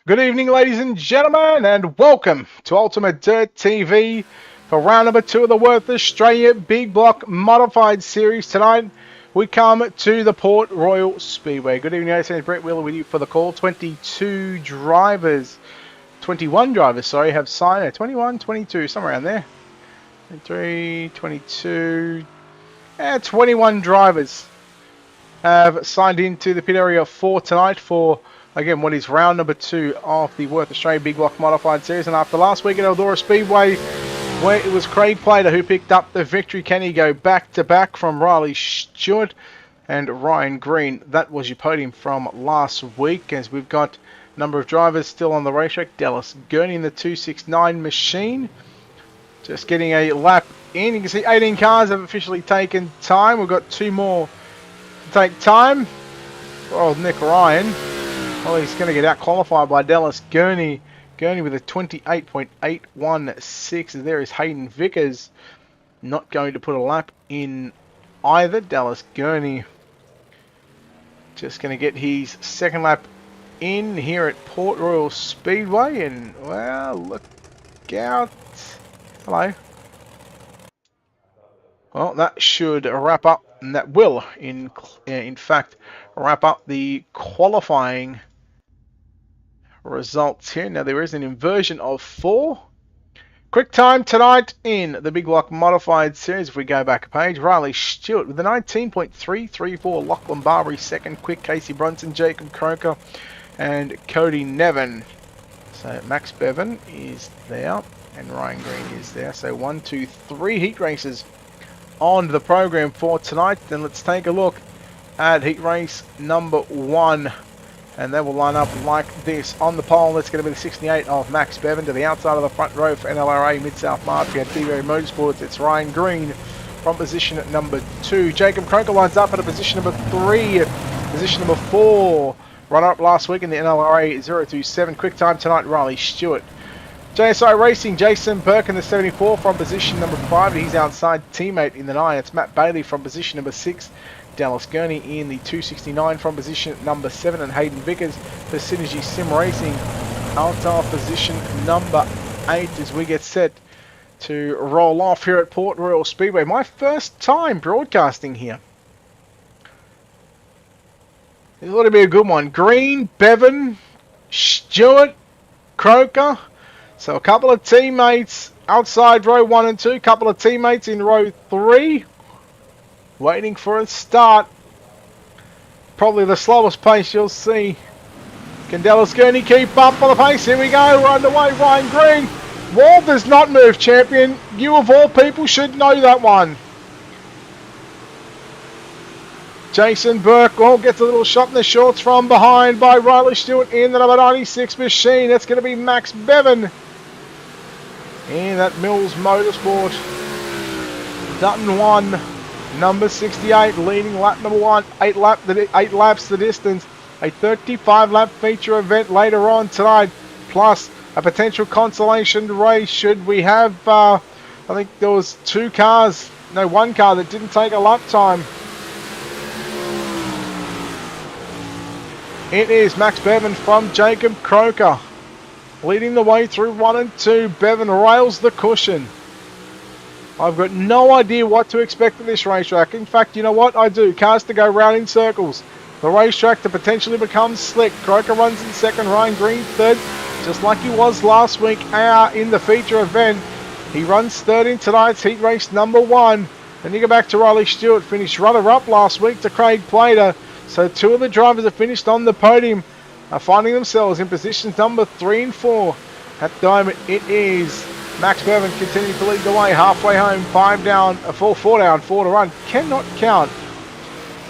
Good evening, ladies and gentlemen, and welcome to Ultimate Dirt TV for round number 2 of the Wurth Australia Big Block Modified Series. Tonight, we come to the Port Royal Speedway. Good evening, ladies and Brett Wheeler with you for the call. 21 drivers, sorry, have signed. 21, 22, somewhere around there. 23, 22, 21 drivers have signed into the pit area for tonight for, again, what is round number 2 of the Wurth Australia Big Block Modified Series. And after last week at Eldora Speedway, where it was Craig Plater who picked up the victory, can he go back-to-back from Riley Stewart and Ryan Green? That was your podium from last week, as we've got a number of drivers still on the racetrack. Dallas Gurney in the 269 machine, just getting a lap in. You can see 18 cars have officially taken time. We've got 2 more to take time. Oh, Nick Ryan. Well, he's going to get out qualified by Dallas Gurney. Gurney with a 28.816. There is Hayden Vickers. Not going to put a lap in either. Dallas Gurney just going to get his second lap in here at Port Royal Speedway. And, well, look out. Hello. Well, that should wrap up, and that will, in fact, wrap up the qualifying results here. Now, there is an inversion of 4. Quick time tonight in the Big Block Modified Series. If we go back a page, Riley Stewart with a 19.334. Lachlan Barbary second. Quick, Casey Brunson, Jacob Croker, and Cody Nevin. So Max Bevan is there, and Ryan Green is there. So 1, 2, 3 heat races on the program for tonight. Then let's take a look at heat race number 1. And they will line up like this. On the pole, that's going to be the 68 of Max Bevan. To the outside of the front row for NLRA Mid-South Mafia TV Motorsports, it's Ryan Green from position at number 2. Jacob Croker lines up at a position number 3. Position number 4. Runner-up last week in the NLRA 027. Quick time tonight, Riley Stewart. JSI Racing, Jason Burke in the 74 from position number 5. He's outside teammate in the 9. It's Matt Bailey from position number 6. Dallas Gurney in the 269 from position number 7, and Hayden Vickers for Synergy Sim Racing out of position number 8 as we get set to roll off here at Port Royal Speedway. My first time broadcasting here. This ought to be a good one. Green, Bevan, Stewart, Croker. So a couple of teammates outside row 1 and 2. A couple of teammates in row 3. Waiting for a start. Probably the slowest pace you'll see. Can Dallas Gurney keep up on the pace? Here we go. We're underway. Ryan Green. Wurth does not move, champion. You of all people should know that one. Jason Burke gets a little shot in the shorts from behind by Riley Stewart in the number 96 machine. That's going to be Max Bevan in that Mills Motorsport. Dutton 1. Number 68 leading lap number 1, 8 laps the distance. A 35 lap feature event later on tonight, plus a potential consolation race should we have, I think there was 1 car that didn't take a lap time. It is Max Bevan from Jacob Croker leading the way through 1 and 2. Bevan rails the cushion. I've got no idea what to expect at this racetrack. In fact, you know what? I do. Cars to go round in circles. The racetrack to potentially become slick. Croker runs in second. Ryan Green third. Just like he was last week in the feature event. He runs third in tonight's heat race number 1. Then you go back to Riley Stewart. Finished runner-up last week to Craig Plater. So 2 of the drivers have finished on the podium. Are finding themselves in positions number 3 and 4. At the moment, it is Max Bevan continuing to lead the way, halfway home, 5 down, 4 down, 4 to run. Cannot count.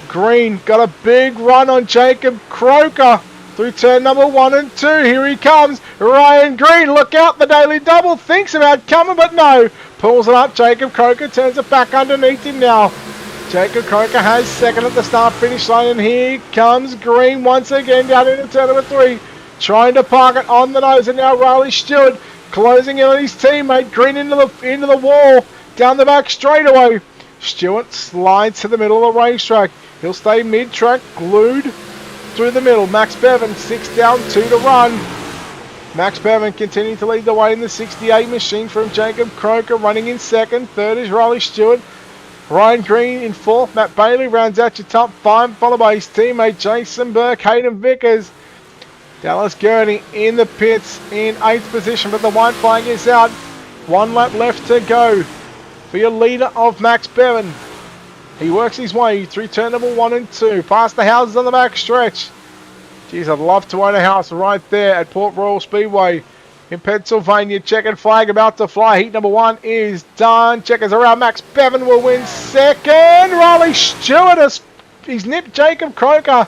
Green got a big run on Jacob Croker through turn number 1 and 2. Here he comes, Ryan Green. Look out, the daily double. Thinks about coming, but no. Pulls it up. Jacob Croker turns it back underneath him now. Jacob Croker has second at the start-finish line, and here comes Green once again down into turn number 3. Trying to park it on the nose, and now Riley Stewart closing in on his teammate. Green into the wall, down the back straightaway. Stewart slides to the middle of the racetrack. He'll stay mid-track, glued through the middle. Max Bevan, 6 down, 2 to run. Max Bevan continuing to lead the way in the 68 machine from Jacob Croker, running in second. Third is Riley Stewart. Ryan Green in fourth. Matt Bailey rounds out your top five, followed by his teammate Jason Burke, Hayden Vickers. Dallas Gurney in the pits in 8th position, but the white flag is out. 1 lap left to go for your leader of Max Bevan. He works his way through turn number 1 and 2, past the houses on the back stretch. Geez, I'd love to own a house right there at Port Royal Speedway in Pennsylvania. Checkered flag about to fly. Heat number 1 is done. Checkers around. Max Bevan will win second. Riley Stewart he's nipped Jacob Croker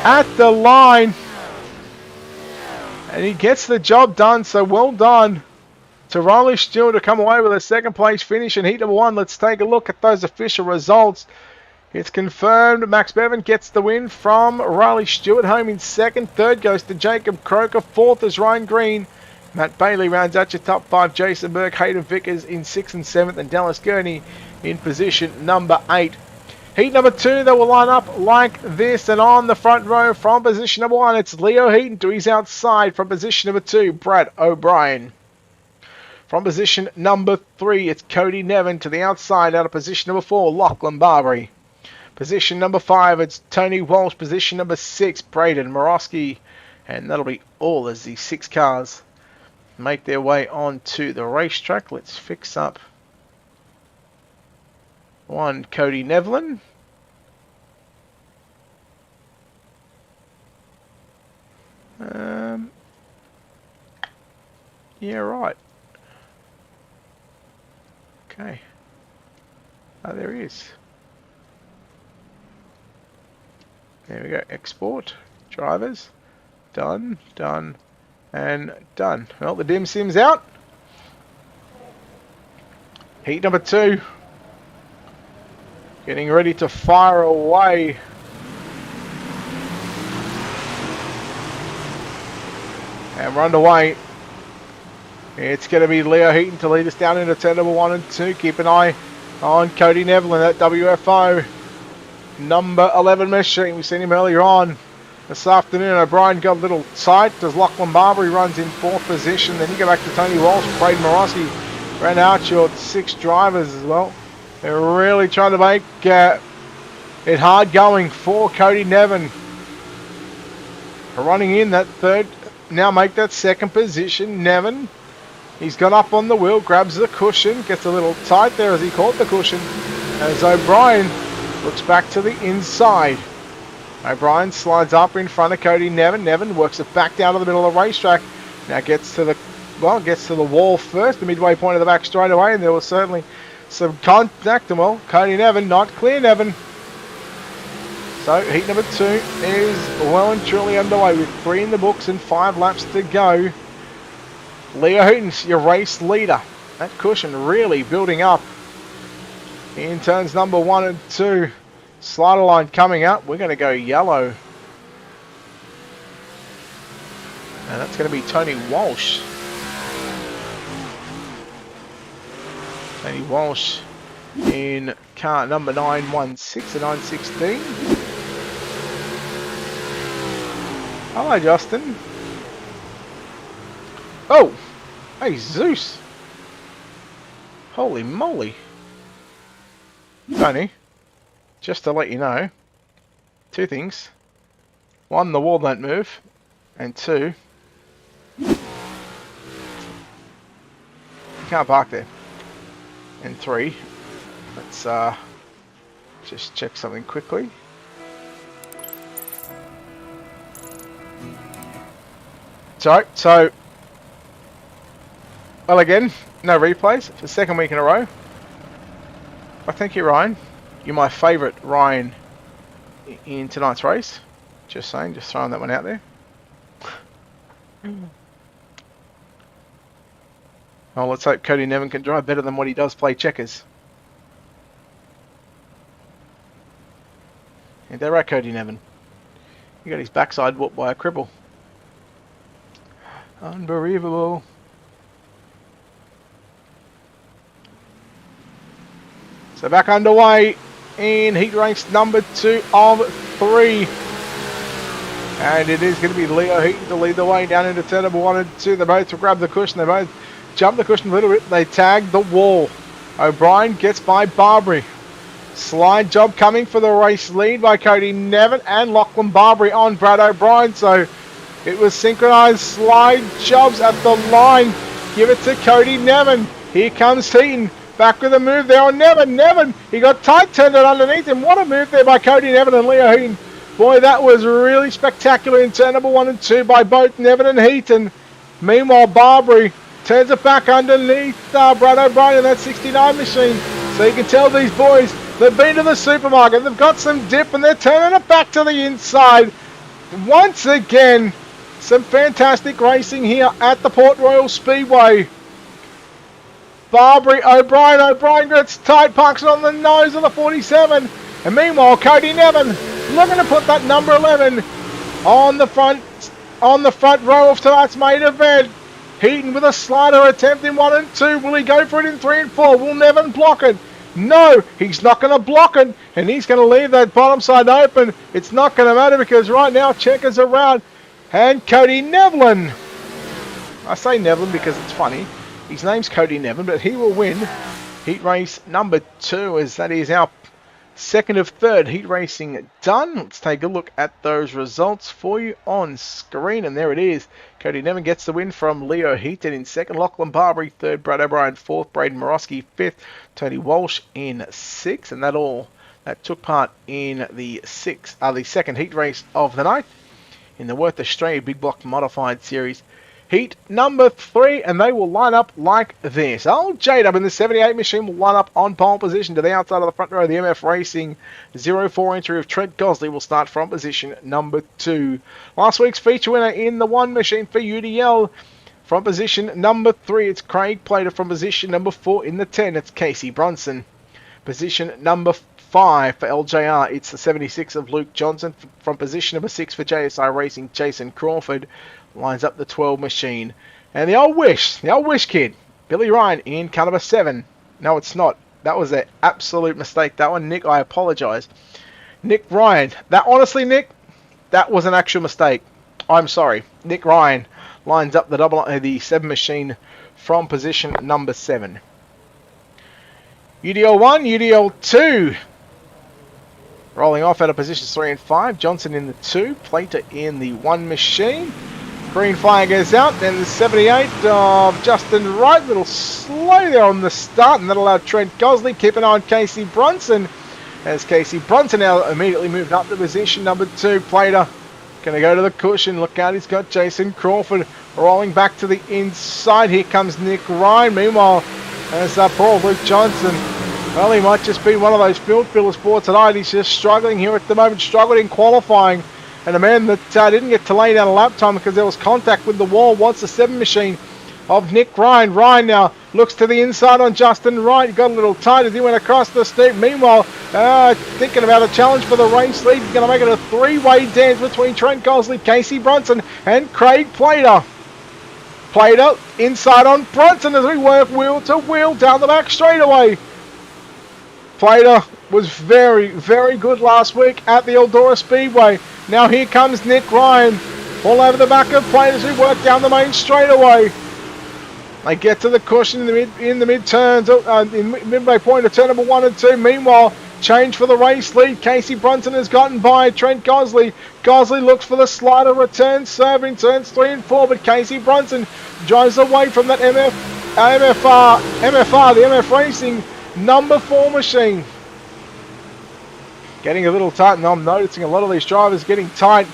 at the line. And he gets the job done, so well done to Riley Stewart to come away with a second place finish in heat number 1. Let's take a look at those official results. It's confirmed Max Bevan gets the win from Riley Stewart. Home in second. Third goes to Jacob Croker. Fourth is Ryan Green. Matt Bailey rounds out your top 5. Jason Burke, Hayden Vickers in 6th and 7th. And Dallas Gurney in position number 8. Heat number 2, they will line up like this. And on the front row from position number 1, it's Leo Heaton to his outside. From position number 2, Brad O'Brien. From position number 3, it's Cody Nevin to the outside. Out of position number 4, Lachlan Barbary. Position number 5, it's Tony Walsh. Position number 6, Braden Morosky. And that'll be all as the 6 cars make their way onto the racetrack. Let's fix up one Cody Nevlin. Yeah, right. Okay. Oh, there he is. There we go. Export. Drivers. Done. Done. And done. Well, the dim sim's out. Heat number 2. Getting ready to fire away. And we're underway. It's going to be Leo Heaton to lead us down into turn number 1 and 2. Keep an eye on Cody Nevlin, that WFO number 11 machine. We've seen him earlier on this afternoon. O'Brien got a little tight as Lachlan Barbary runs in 4th position. Then you go back to Tony Walsh, Braden Morosky ran out your 6 drivers as well. They're really trying to make it hard going for Cody Nevin. Running in that third, now make that second position. Nevin, he's gone up on the wheel, grabs the cushion, gets a little tight there as he caught the cushion. As O'Brien looks back to the inside. O'Brien slides up in front of Cody Nevin. Nevin works it back down to the middle of the racetrack. Now gets to the wall first, the midway point of the back straight away, and there was certainly some contact. And well, Cody Nevin, not clear Nevin. So heat number 2 is well and truly underway with 3 in the books and 5 laps to go. Leo Hooten's your race leader. That cushion really building up in turns number 1 and 2. Slider line coming up. We're going to go yellow. And that's going to be Tony Walsh. Tony Walsh in car number 916 and 916. Hello, Justin. Oh, hey, Zeus. Holy moly. Tony, just to let you know, 2 things. 1, the wall don't move. And 2, you can't park there. And 3, let's just check something quickly. So, well, again, no replays for the 2nd week in a row. But thank you, Ryan. You're my favourite Ryan in tonight's race. Just saying, just throwing that one out there. Oh, let's hope Cody Nevin can drive better than what he does play checkers. Ain't that right, Cody Nevin? He got his backside whooped by a cripple. Unbelievable. So back underway in heat race number 2 of 3. And it is going to be Leo Heaton to lead the way down into turn number 1 and 2. They both will grab the cushion. They both jump the cushion a little bit. They tag the wall. O'Brien gets by Barbary. Slide job coming for the race lead by Cody Nevin and Lachlan Barbary on Brad O'Brien. So it was synchronized slide jobs at the line. Give it to Cody Nevin. Here comes Heaton. Back with a move there on Nevin. Nevin, he got tight, turned it underneath him. What a move there by Cody Nevin and Leo Heaton. Boy, that was really spectacular in turn number 1 and 2 by both Nevin and Heaton. Meanwhile, Barbary turns it back underneath Brad O'Brien in that 69 machine. So you can tell these boys, they've been to the supermarket, they've got some dip, and they're turning it back to the inside. Once again, some fantastic racing here at the Port Royal Speedway. Barbary, O'Brien gets tight, parks it on the nose of the 47. And meanwhile, Cody Nevin looking to put that number 11 on the front row of tonight's main event. Heaton with a slider attempt in 1 and 2. Will he go for it in 3 and 4? Will Nevin block it? No, he's not going to block it. And he's going to leave that bottom side open. It's not going to matter because right now checkers around. And Cody Nevlin. I say Nevlin because it's funny. His name's Cody Nevin, but he will win heat race number 2 as that is our second of third heat racing done. Let's take a look at those results for you on screen. And there it is. Cody Nevin gets the win from Leo Heaton in second. Lachlan Barbary third. Brad O'Brien fourth. Braden Morosky fifth. Tony Walsh in sixth. And that took part in the second heat race of the night in the Wurth Australia Big Block Modified Series. Heat number 3, and they will line up like this. Old J-Dub in the 78 machine will line up on pole position to the outside of the front row. The MF Racing 04 entry of Trent Gosley will start from position number 2. Last week's feature winner in the 1 machine for UDL from position number 3. It's Craig Plater from position number 4 in the 10. It's Casey Brunson. Position number 5 for LJR. It's the 76 of Luke Johnson. From position number 6 for JSI Racing, Jason Crawford lines up the 12 machine. And the old wish kid, Billy Ryan in car number 7. No, it's not. That was an absolute mistake. That one, Nick, I apologize. Nick Ryan. Nick, that was an actual mistake. I'm sorry. Nick Ryan lines up the 7 machine from position number 7. UDL 1, UDL 2. Rolling off out of positions 3 and 5. Johnson in the 2. Plater in the 1 machine. Green flag goes out. Then the 78 of Justin Wright. A little slow there on the start. And that allowed Trent Gosley. Keep an eye on Casey Brunson. As Casey Brunson now immediately moved up to position number 2. Plater going to go to the cushion. Look out. He's got Jason Crawford rolling back to the inside. Here comes Nick Ryan. Meanwhile, there's poor Luke Johnson. Well, he might just be one of those field fillers for tonight. He's just struggling here at the moment, struggled in qualifying. And a man that didn't get to lay down a lap time because there was contact with the wall was the 7 machine of Nick Ryan. Ryan now looks to the inside on Justin Wright. He got a little tight as he went across the steep. Meanwhile, thinking about a challenge for the race lead. He's going to make it a 3-way dance between Trent Gosley, Casey Brunson, and Craig Plater. Plater inside on Brunson as we work wheel to wheel down the back straightaway. Plater was very, very good last week at the Eldora Speedway. Now here comes Nick Ryan all over the back of Plater as we work down the main straightaway. They get to the cushion in the mid turns, in midway point of turn number 1 and 2. Meanwhile, change for the race lead. Casey Brunson has gotten by Trent Gosley. Gosley looks for the slider return serve in turns 3 and 4, but Casey Brunson drives away from that MFR, the MF Racing number 4 machine. Getting a little tight, and I'm noticing a lot of these drivers getting tight,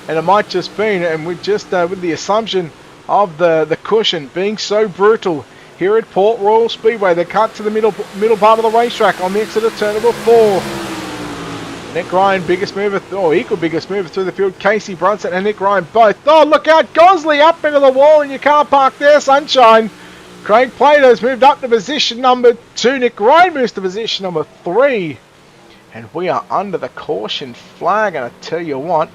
and it might just be, and with the assumption of the cushion being so brutal here at Port Royal Speedway, they cut to the middle part of the racetrack on the exit of turn number 4. Nick Ryan, biggest mover, or equal biggest mover through the field. Casey Brunson and Nick Ryan both. Oh, look out, Gosley up into the wall, and you can't park there, sunshine. Craig Plater has moved up to position number 2. Nick Ryan moves to position number 3. And we are under the caution flag. And I tell you what,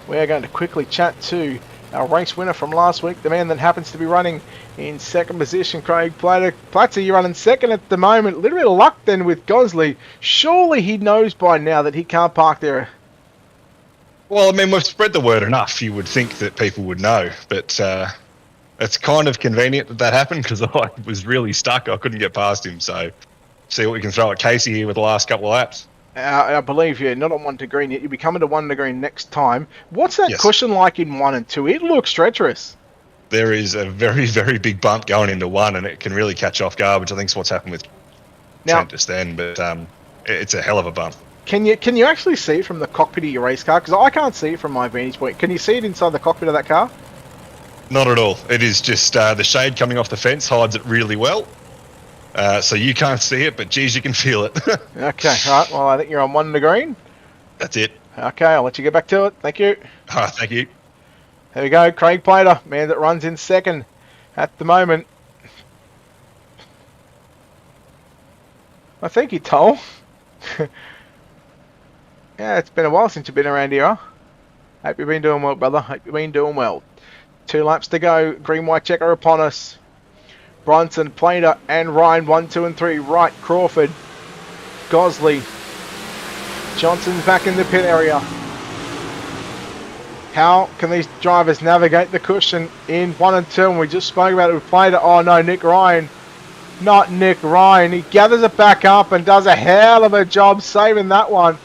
we are going to quickly chat to our race winner from last week, the man that happens to be running in second position, Craig Plater. Plater, you're running second at the moment. A little bit of luck then with Gosley. Surely he knows by now that he can't park there. Well, I mean, we've spread the word enough. You would think that people would know, but it's kind of convenient that happened because I was really stuck. I couldn't get past him. So, see what we can throw at Casey here with the last couple of laps. I believe you're not on 1 to green yet. You'll be coming to 1 to green next time. What's that Yes. cushion like in 1 and 2? It looks treacherous. There is a very, very big bump going into 1, and it can really catch off guard, which I think is what's happened with Trent just then. But it's a hell of a bump. Can you actually see it from the cockpit of your race car? Because I can't see it from my vantage point. Can you see it inside the cockpit of that car? Not at all. It is just the shade coming off the fence hides it really well. So you can't see it, but geez, you can feel it. Okay, all right. Well, I think you're on 1 to green. That's it. Okay, I'll let you get back to it. Thank you. Thank you. There we go. Craig Plater, man that runs in second at the moment. I think he told. Yeah, it's been a while since you've been around here, huh? Hope you've been doing well, brother. Hope you've been doing well. 2 laps to go. Green, white checker upon us. Bronson, Plater, and Ryan. 1, 2, and 3. Wright, Crawford, Gosley. Johnson's back in the pit area. How can these drivers navigate the cushion in 1 and 2? And we just spoke about it with Plater. Oh no, Nick Ryan. Not Nick Ryan. He gathers it back up and does a hell of a job saving that one.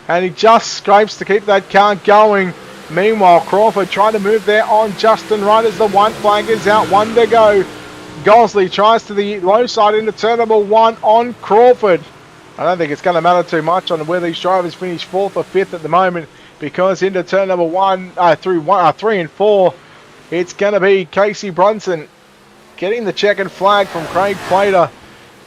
And he just scrapes to keep that car going. Meanwhile, Crawford trying to move there on Justin Wright as the white flag is out. 1 to go. Gosley tries to the low side into turn number 1 on Crawford. I don't think it's going to matter too much on where these drivers finish 4th or 5th at the moment, because into turn number 3 and 4, it's going to be Casey Brunson getting the checkered flag from Craig Plater.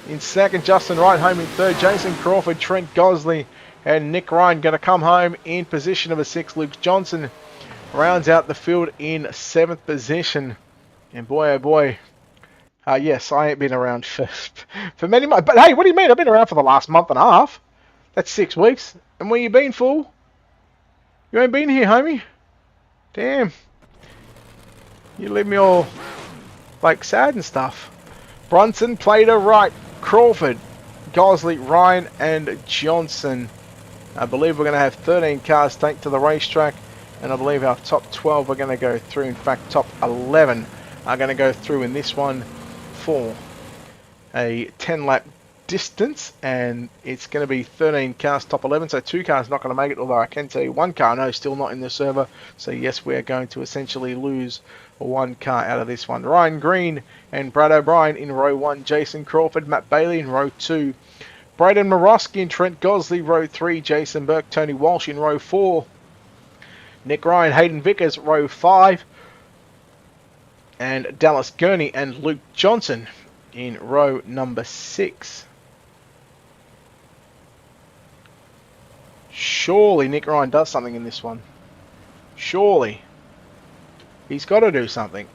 In second, Justin Wright home in third. Jason Crawford, Trent Gosley, and Nick Ryan going to come home in position of a 6. Luke Johnson rounds out the field in 7th position. And boy, oh boy. Yes, I ain't been around for many months. But hey, what do you mean? I've been around for the last month and a half. That's 6 weeks. And where you been, fool? You ain't been here, homie. Damn. You leave me all, like, sad and stuff. Brunson, Plater, Wright, Crawford, Gosley, Ryan, and Johnson. I believe we're going to have 13 cars take to the racetrack. And I believe our top 12 are going to go through. In fact, top 11 are going to go through in this one for a 10-lap distance, and it's going to be 13 cars top 11, so 2 cars not going to make it, although I can tell you 1 car no, still not in the server, so yes, we're going to essentially lose 1 car out of this one. Ryan Green and Brad O'Brien in row 1, Jason Crawford, Matt Bailey in row 2, Braden Morosky and Trent Gosley row 3, Jason Burke, Tony Walsh in row 4, Nick Ryan, Hayden Vickers row 5, and Dallas Gurney and Luke Johnson in row number 6. Surely Nick Ryan does something in this one. Surely. He's got to do something.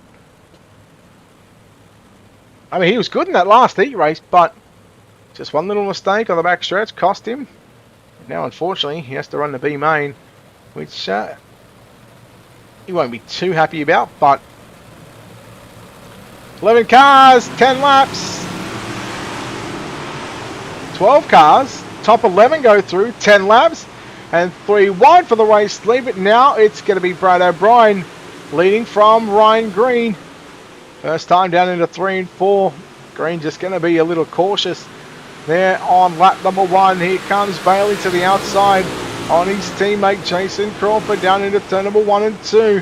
I mean, he was good in that last heat race, but just one little mistake on the back stretch cost him. Now, unfortunately, he has to run the B main, which he won't be too happy about, but 11 cars, 10 laps, 12 cars, top 11 go through, 10 laps, and 3 wide for the race. Leave it now. It's going to be Brad O'Brien leading from Ryan Green. First time down into 3 and 4. Green just going to be a little cautious there on lap number 1. Here comes Bailey to the outside on his teammate Jason Crawford down into turn number 1 and 2.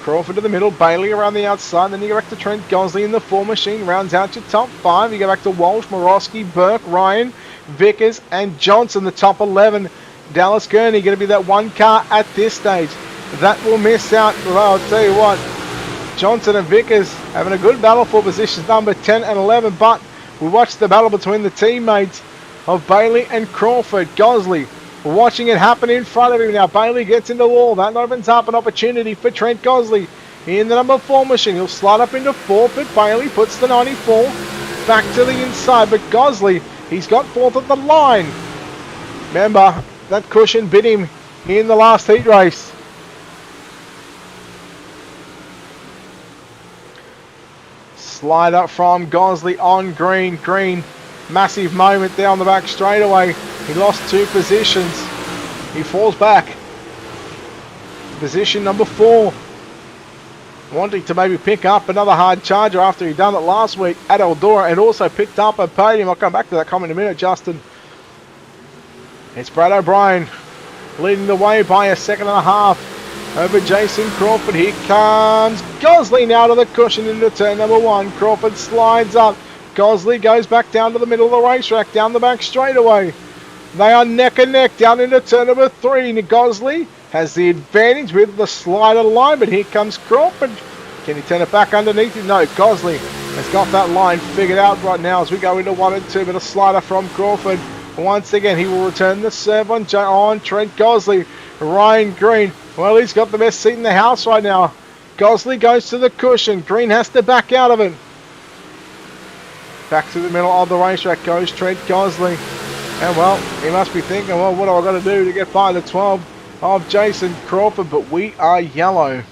Crawford to the middle, Bailey around the outside, then you go back to Trent Gosley in the 4 machine, rounds out your top 5, you go back to Walsh, Morosky, Burke, Ryan, Vickers, and Johnson, the top 11. Dallas Gurney going to be that 1 car at this stage. That will miss out, well, I'll tell you what, Johnson and Vickers having a good battle for positions number 10 and 11, but we watched the battle between the teammates of Bailey and Crawford. Gosley watching it happen in front of him now. Bailey gets in the wall. That opens up an opportunity for Trent Gosley in the number 4 machine. He'll slide up into 4th, but Bailey puts the 94 back to the inside. But Gosley, he's got 4th at the line. Remember, that cushion bit him in the last heat race. Slide up from Gosley on Green. Green, massive moment there on the back straightaway. He lost 2 positions. He falls back. position number 4. Wanting to maybe pick up another hard charger after he'd done it last week at Eldora and also picked up a podium. I'll come back to that comment in a minute, Justin. It's Brad O'Brien leading the way by a second and a half over Jason Crawford. Here comes Gosley now to the cushion into turn number 1. Crawford slides up. Gosley goes back down to the middle of the racetrack, down the back straightaway. They are neck and neck down into turn number 3. Gosley has the advantage with the slider line, but here comes Crawford. Can he turn it back underneath him? No, Gosley has got that line figured out right now as we go into 1 and 2, but a slider from Crawford. Once again, he will return the serve on Trent Gosley. Ryan Green, well, he's got the best seat in the house right now. Gosley goes to the cushion. Green has to back out of it. Back to the middle of the racetrack goes Trent Gosley. And, well, he must be thinking, well, what do I got to do to get by the 12 of Jason Crawford? But we are yellow.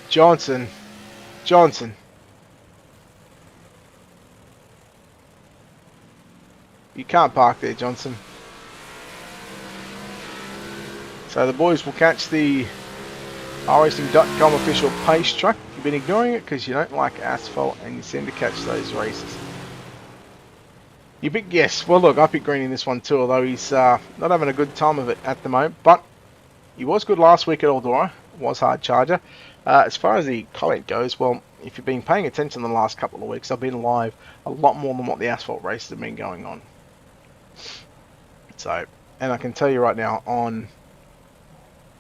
Johnson. You can't park there, Johnson. So the boys will catch the racing.com official pace truck. You've been ignoring it because you don't like asphalt and you seem to catch those races. You pick, yes, well look, I picked Green in this one too, although he's not having a good time of it at the moment, but he was good last week at Eldora, was hard charger. As far as the comment goes, well, if you've been paying attention the last couple of weeks, I've been live a lot more than what the asphalt races have been going on. So, and I can tell you right now, on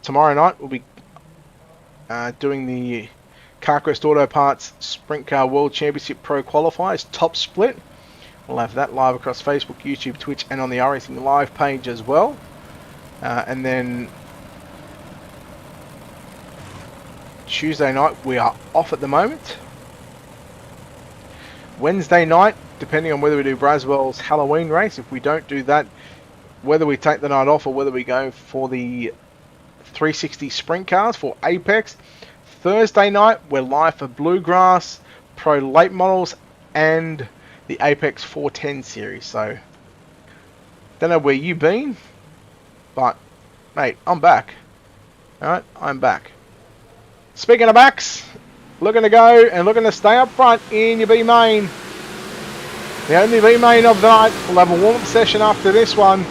tomorrow night we'll be doing the CarQuest Auto Parts Sprint Car World Championship Pro Qualifiers top split. We'll have that live across Facebook, YouTube, Twitch, and on the iRacing Live page as well. And then Tuesday night we are off at the moment. Wednesday night, depending on whether we do Braswell's Halloween race, if we don't do that, whether we take the night off or whether we go for the 360 sprint cars for Apex. Thursday night we're live for Bluegrass, Pro Late Models, and the Apex 410 series. So don't know where you've been, but mate, I'm back. Alright, I'm back. Speaking of backs, looking to go and looking to stay up front in your B main. The only B main of the night. We'll have a warm-up session after this one.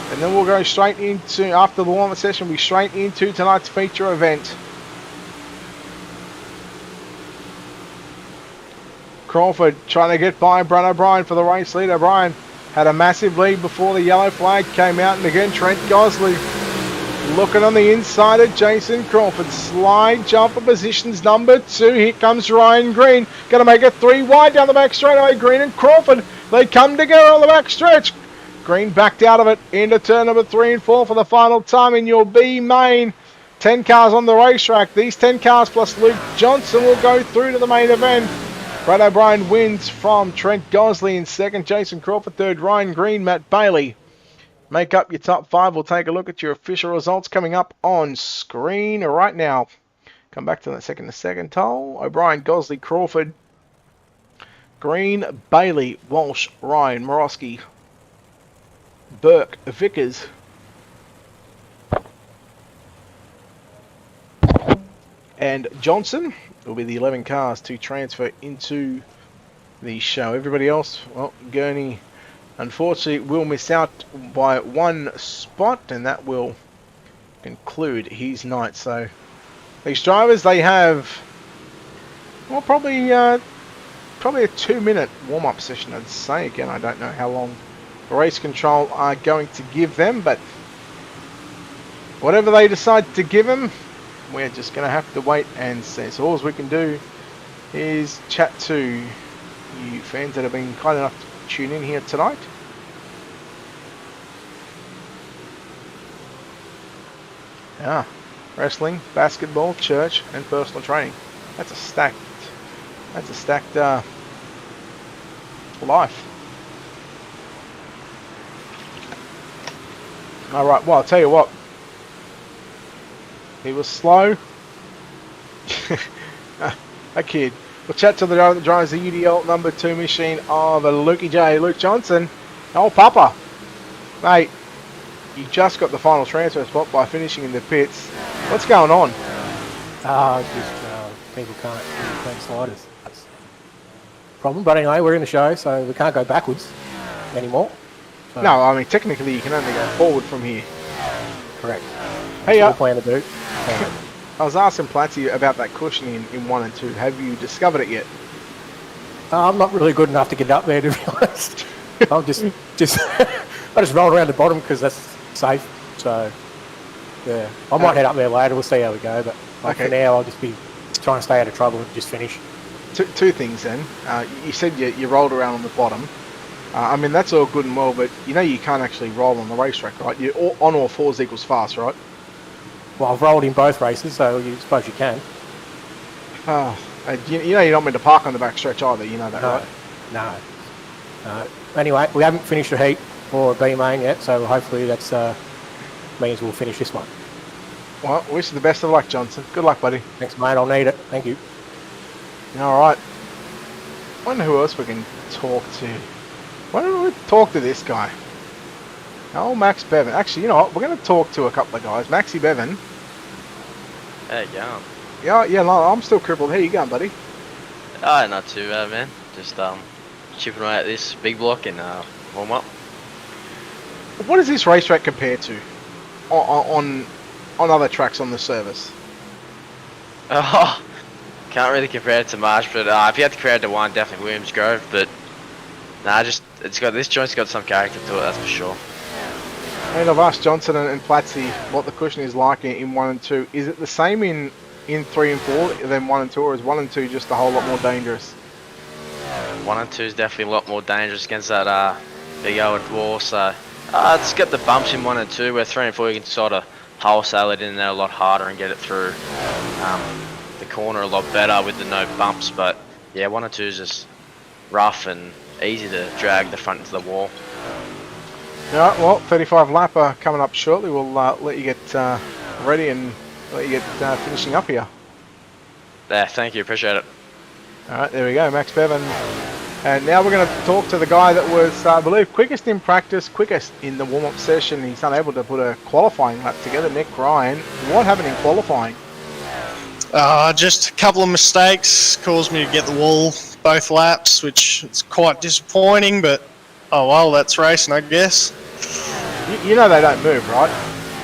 And then we'll go straight into, after the warm-up session, we'll be straight into tonight's feature event. Crawford trying to get by Brad O'Brien for the race lead. O'Brien had a massive lead before the yellow flag came out. And again, Trent Gosley looking on the inside of Jason Crawford. Slide jumper positions number 2. Here comes Ryan Green. Going to make it 3 wide down the back straightaway. Green and Crawford, they come together on the back stretch. Green backed out of it into turn number 3 and 4 for the final time in your B main. 10 cars on the racetrack. These 10 cars plus Luke Johnson will go through to the main event. Brad O'Brien wins from Trent Gosley in second. Jason Crawford third. Ryan Green, Matt Bailey. Make up your top 5. We'll take a look at your official results coming up on screen right now. Come back to that second toll. O'Brien, Gosley, Crawford, Green, Bailey, Walsh, Ryan, Morosky, Burke, Vickers, and Johnson will be the 11 cars to transfer into the show. Everybody else, well, Gurney unfortunately will miss out by 1 spot, and that will conclude his night. So these drivers, they have, well, probably a 2-minute warm-up session, I'd say. Again, I don't know how long race control are going to give them, but whatever they decide to give them, we're just going to have to wait and see. So all we can do is chat to you fans that have been kind enough to tune in here tonight. Wrestling, basketball, church, and personal training. That's a stacked life. All right. Well, I'll tell you what. He was slow. A kid. We'll chat to the driver that drives the UDL number 2 machine of Lukey J. Luke Johnson. Oh, Papa. Mate, you just got the final transfer spot by finishing in the pits. What's going on? People can't clean sliders. That's the problem. But anyway, we're in the show, so we can't go backwards anymore. So, No, I mean, technically you can only go forward from here. correct. Hey, That's what we plan to do. I was asking Platty about that cushioning in 1 and 2. Have you discovered it yet? I'm not really good enough to get up there, to be honest. I'm just I just roll around the bottom because that's safe. So, yeah, I might head up there later. We'll see how we go. But for now, I'll just be trying to stay out of trouble and just finish. Two things then. You said you rolled around on the bottom. I mean, that's all good and well, but you know you can't actually roll on the racetrack, right? On all fours equals fast, right? Well, I've rolled in both races, so you suppose you can. You know you're not meant to park on the back stretch either, you know that, right? No. Anyway, we haven't finished a heat or a B main yet, so hopefully that's means we'll finish this one. Well, wish you the best of luck, Johnson. Good luck, buddy. Thanks, mate. I'll need it. Thank you. All right. Wonder who else we can talk to. Why don't we talk to this guy? Oh, Max Bevan. Actually, you know what? We're going to talk to a couple of guys. Maxie Bevan. How you going? Yeah, no, I'm still crippled. How you going, buddy? Oh, not too bad, man. Just chipping away at this big block and warm up. What does this racetrack compare to on other tracks on the service? Oh, can't really compare it to much, but if you had to compare it to one, definitely Williams Grove. But nah, this joint's got some character to it, that's for sure. And I've asked Johnson and Platzy what the cushion is like in 1 and 2. Is it the same in 3 and 4 than 1 and 2, or is 1 and 2 just a whole lot more dangerous? 1 and 2 is definitely a lot more dangerous against that big old wall. So it's got the bumps in 1 and 2, where 3 and 4 you can sort of wholesale it in there a lot harder and get it through the corner a lot better with the no bumps. But yeah, 1 and 2 is just rough and easy to drag the front into the wall. Alright, well, 35 lapper coming up shortly. We'll let you get ready and let you get finishing up here. Yeah, thank you, appreciate it. Alright, there we go, Max Bevan. And now we're going to talk to the guy that was, I believe, quickest in practice, quickest in the warm-up session. He's unable to put a qualifying lap together, Nick Ryan. What happened in qualifying? Just a couple of mistakes caused me to get the wall both laps, which is quite disappointing, but oh well, that's racing, I guess. You know they don't move, right?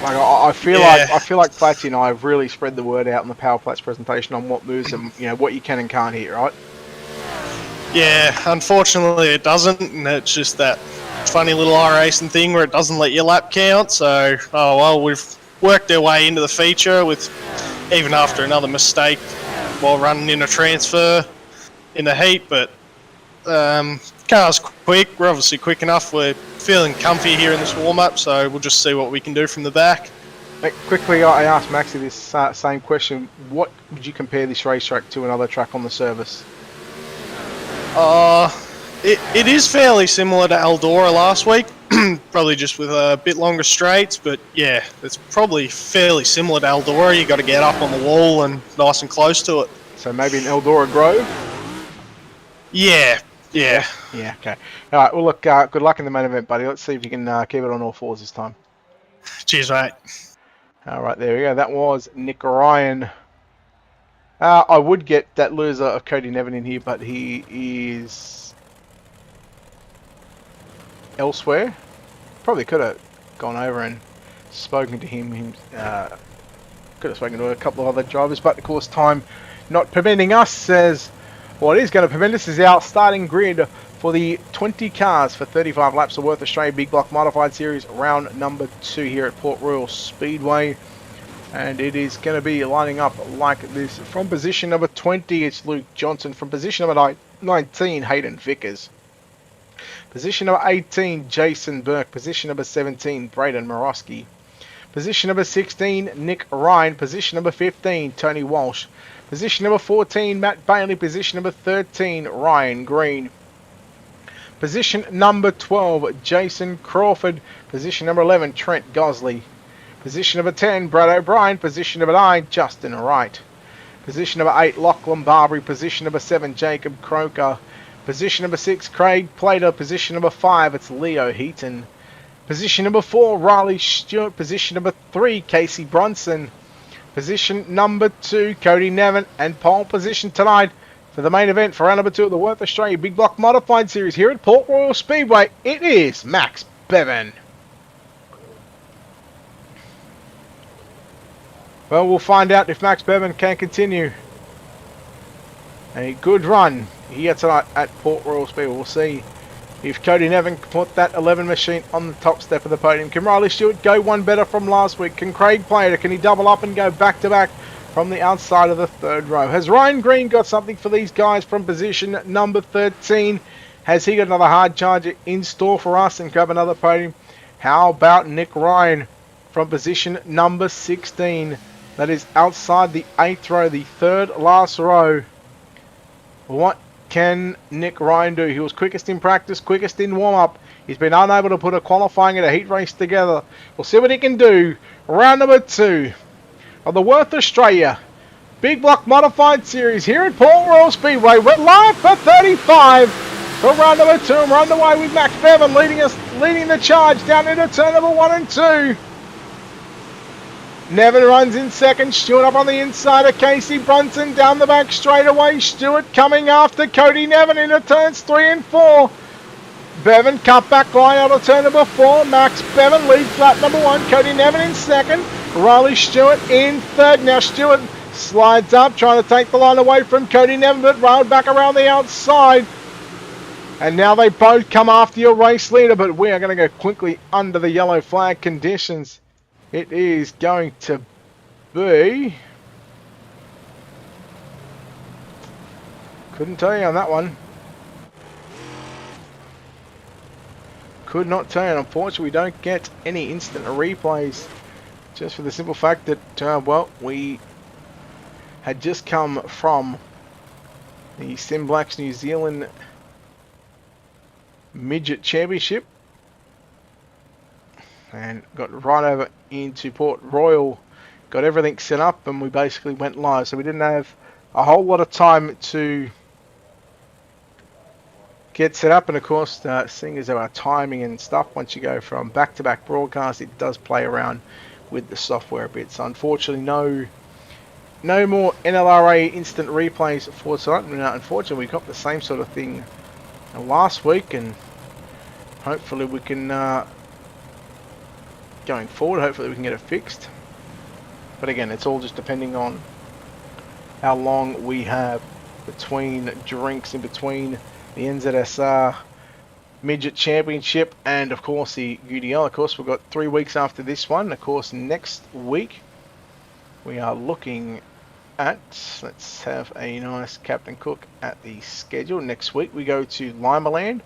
Like I feel like Platty and I have really spread the word out in the Power Plats presentation on what moves and what you can and can't hit, right? Yeah, unfortunately it doesn't, and it's just that funny little iRacing thing where it doesn't let your lap count. So oh well, we've worked our way into the feature with even after another mistake while running in a transfer in the heat, but car's quick. We're obviously quick enough. We're feeling comfy here in this warm-up, so we'll just see what we can do from the back. Quickly, I asked Maxie this same question. What would you compare this racetrack to another track on the service? It is fairly similar to Eldora last week, probably just with a bit longer straights, but yeah, it's probably fairly similar to Eldora. You got to get up on the wall and nice and close to it. So maybe an Eldora Grove? Yeah, okay. All right, well, look, good luck in the main event, buddy. Let's see if you can keep it on all fours this time. Cheers, mate. All right, there we go. That was Nick Ryan. I would get that loser of Cody Nevin in here, but he is elsewhere. Probably could have gone over and spoken to him. Could have spoken to a couple of other drivers, but of course time not permitting us says what is going to prevent us is our starting grid for the 20 cars for 35 laps of Wurth Australia Big Block Modified Series round number 2 here at Port Royal Speedway. And it is going to be lining up like this. From position number 20, it's Luke Johnson. From position number 19, Hayden Vickers. Position number 18, Jason Burke. Position number 17, Braden Morosky. Position number 16, Nick Ryan. Position number 15, Tony Walsh. Position number 14, Matt Bailey. Position number 13, Ryan Green. Position number 12, Jason Crawford. Position number 11, Trent Gosley. Position number 10, Brad O'Brien. Position number 9, Justin Wright. Position number 8, Lachlan Barbary. Position number 7, Jacob Croker. Position number 6, Craig Plater. Position number 5, it's Leo Heaton. Position number 4, Riley Stewart. Position number 3, Casey Brunson. Position number 2, Cody Nevin. And pole position tonight for the main event for round number 2 of the Wurth Australia Big Block Modified Series here at Port Royal Speedway. It is Max Bevan. Well, we'll find out if Max Bevan can continue a good run here tonight at Port Royal Speedway. We'll see if Cody Nevin can put that 11 machine on the top step of the podium. Can Riley Stewart go one better from last week? Can Craig Plater, can he double up and go back to back from the outside of the third row? Has Ryan Green got something for these guys from position number 13? Has he got another hard charger in store for us and grab another podium? How about Nick Ryan from position number 16? That is outside the 8th row, the third last row. What can Nick Ryan do? He was quickest in practice, quickest in warm-up. He's been unable to put a qualifying and a heat race together. We'll see what he can do. Round number 2 of the Wurth Australia Big Block Modified Series here at Port Royal Speedway. We're live for 35 for round number 2. And we're underway with Max Bevan leading the charge down into turn number 1 and 2. Nevin runs in second. Stewart up on the inside of Casey Brunson. Down the back straightaway. Stewart coming after Cody Nevin into turns 3 and 4. Bevan cut back line out of turn number 4. Max Bevan leads lap number 1. Cody Nevin in second. Riley Stewart in third. Now Stewart slides up, trying to take the line away from Cody Nevin, but railed back around the outside. And now they both come after your race leader, but we are going to go quickly under the yellow flag conditions. It is going to be... Couldn't tell you on that one. Could not tell you. Unfortunately, we don't get any instant replays. Just for the simple fact that, well, we had just come from the Sim Blacks New Zealand Midget Championship. And got right over into Port Royal, got everything set up, and we basically went live. So we didn't have a whole lot of time to get set up. And of course, seeing as our timing and stuff, once you go from back-to-back broadcast, it does play around with the software a bit. So unfortunately, no more NLRA instant replays for tonight. And unfortunately, we got the same sort of thing last week, and hopefully we can... going forward, hopefully we can get it fixed. But again, it's all just depending on how long we have between drinks, in between the NZSR Midget Championship and of course the UDL. Of course, we've got 3 weeks after this one. Of course, next week we are looking at, let's have a nice Captain Cook at the schedule. Next week we go to Limaland,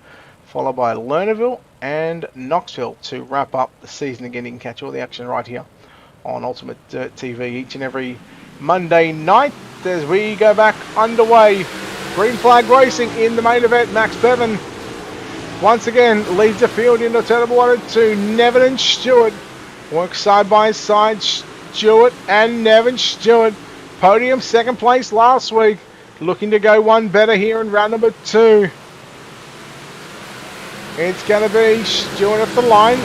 followed by Lernerville and Knoxville to wrap up the season. Again, you can catch all the action right here on Ultimate Dirt TV each and every Monday night as we go back underway. Green flag racing in the main event. Max Bevan once again leads the field into turn number 1 and 2. Nevin and Stewart work side by side. Stewart and Nevin. Stewart, podium second place last week, looking to go one better here in round number 2. It's going to be Stewart at the line.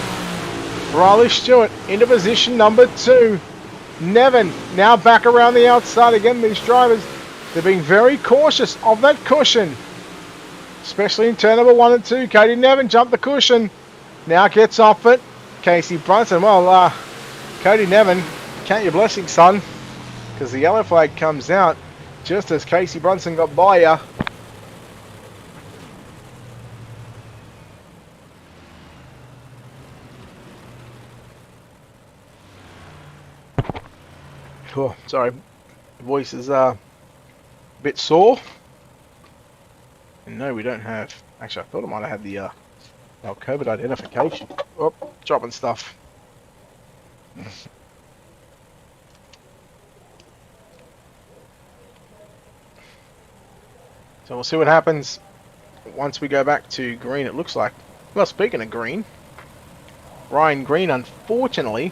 Riley Stewart into position number 2. Nevin now back around the outside. Again, these drivers, they're being very cautious of that cushion, especially in turn number 1 and 2. Cody Nevin jumped the cushion. Now gets off it. Casey Brunson. Well, Cody Nevin, count your blessings, son, because the yellow flag comes out just as Casey Brunson got by you. Oh, sorry, the voice is a bit sore. And no, we don't have. Actually, I thought I might have had the our COVID identification. Oh, dropping stuff. So we'll see what happens once we go back to green. It looks like. Well, speaking of green, Ryan Green, unfortunately,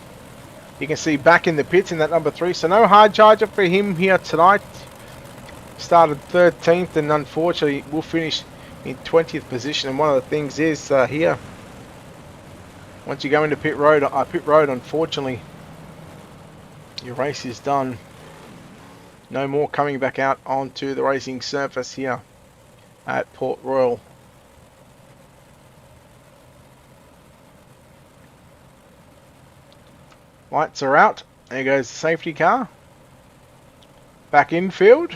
you can see back in the pits in that number 3. So no hard charger for him here tonight. Started 13th and unfortunately will finish in 20th position. And one of the things is here, Once you go into pit road, unfortunately, your race is done. No more coming back out onto the racing surface here at Port Royal. Lights are out. There goes the safety car. Back infield.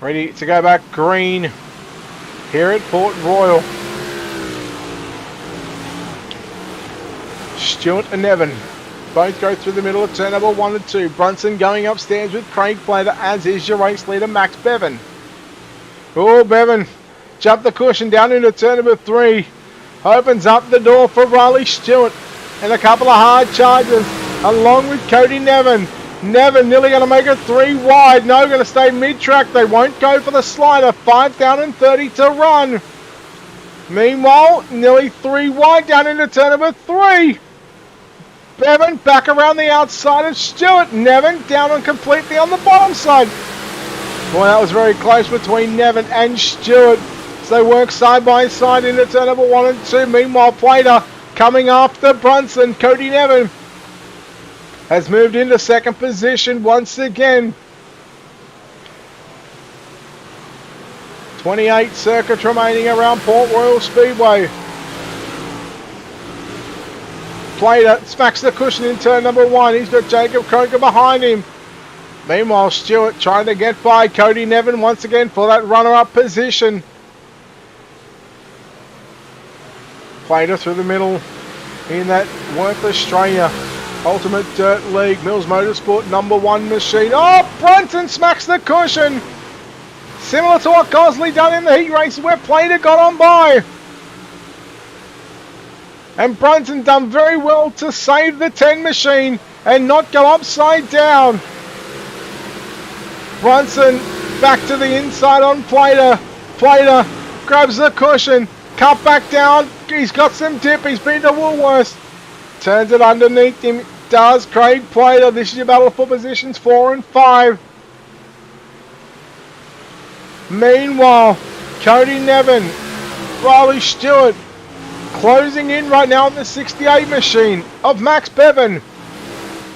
Ready to go back green here at Port Royal. Stewart and Nevin both go through the middle of turn number 1 and 2. Brunson going upstairs with Craig Plater, as is your race leader Max Bevan. Oh, Bevan jumped the cushion down into turn number 3. Opens up the door for Riley Stewart and a couple of hard charges along with Cody Nevin. Nevin nearly going to make it 3 wide. No, going to stay mid-track. They won't go for the slider. 5 down and 30 to run. Meanwhile, nearly 3 wide down into turn number 3. Bevan back around the outside of Stewart. Nevin down and completely on the bottom side. Boy, that was very close between Nevin and Stewart. So they work side by side into turn number 1 and 2. Meanwhile, Plater coming after Brunson. Cody Nevin has moved into second position once again. 28 circuits remaining around Port Royal Speedway. Plater smacks the cushion in turn number 1. He's got Jacob Croker behind him. Meanwhile, Stewart trying to get by Cody Nevin once again for that runner-up position. Plater through the middle in that Wurth Australia Ultimate Dirt League Mills Motorsport number 1 machine. Oh, Brunson smacks the cushion. Similar to what Gosley done in the heat race where Plater got on by. And Brunson done very well to save the 10 machine and not go upside down. Brunson back to the inside on Plater. Plater grabs the cushion, cut back down. He's got some dip. He's been to Woolworths. Turns it underneath him. Does Craig Plater. This is your battle for positions 4 and 5. Meanwhile, Cody Nevin, Riley Stewart closing in right now on the 68 machine of Max Bevan.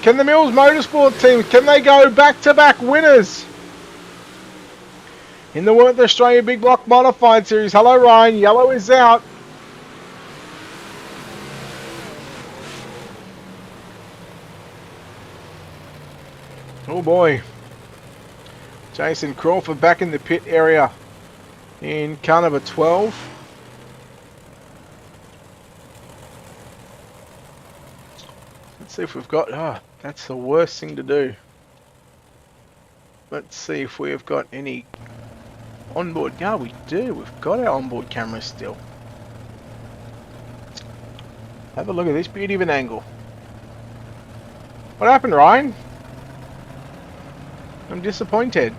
Can the Mills Motorsport team, can they go back-to-back winners in the Wurth Australia Big Block Modified Series? Hello Ryan, yellow is out. Oh boy. Jason Crawford back in the pit area in car number 12. Let's see if we've got... Oh, that's the worst thing to do. Let's see if we've got any onboard... Yeah, we do. We've got our onboard cameras still. Have a look at this beauty of an angle. What happened, Ryan? I'm disappointed.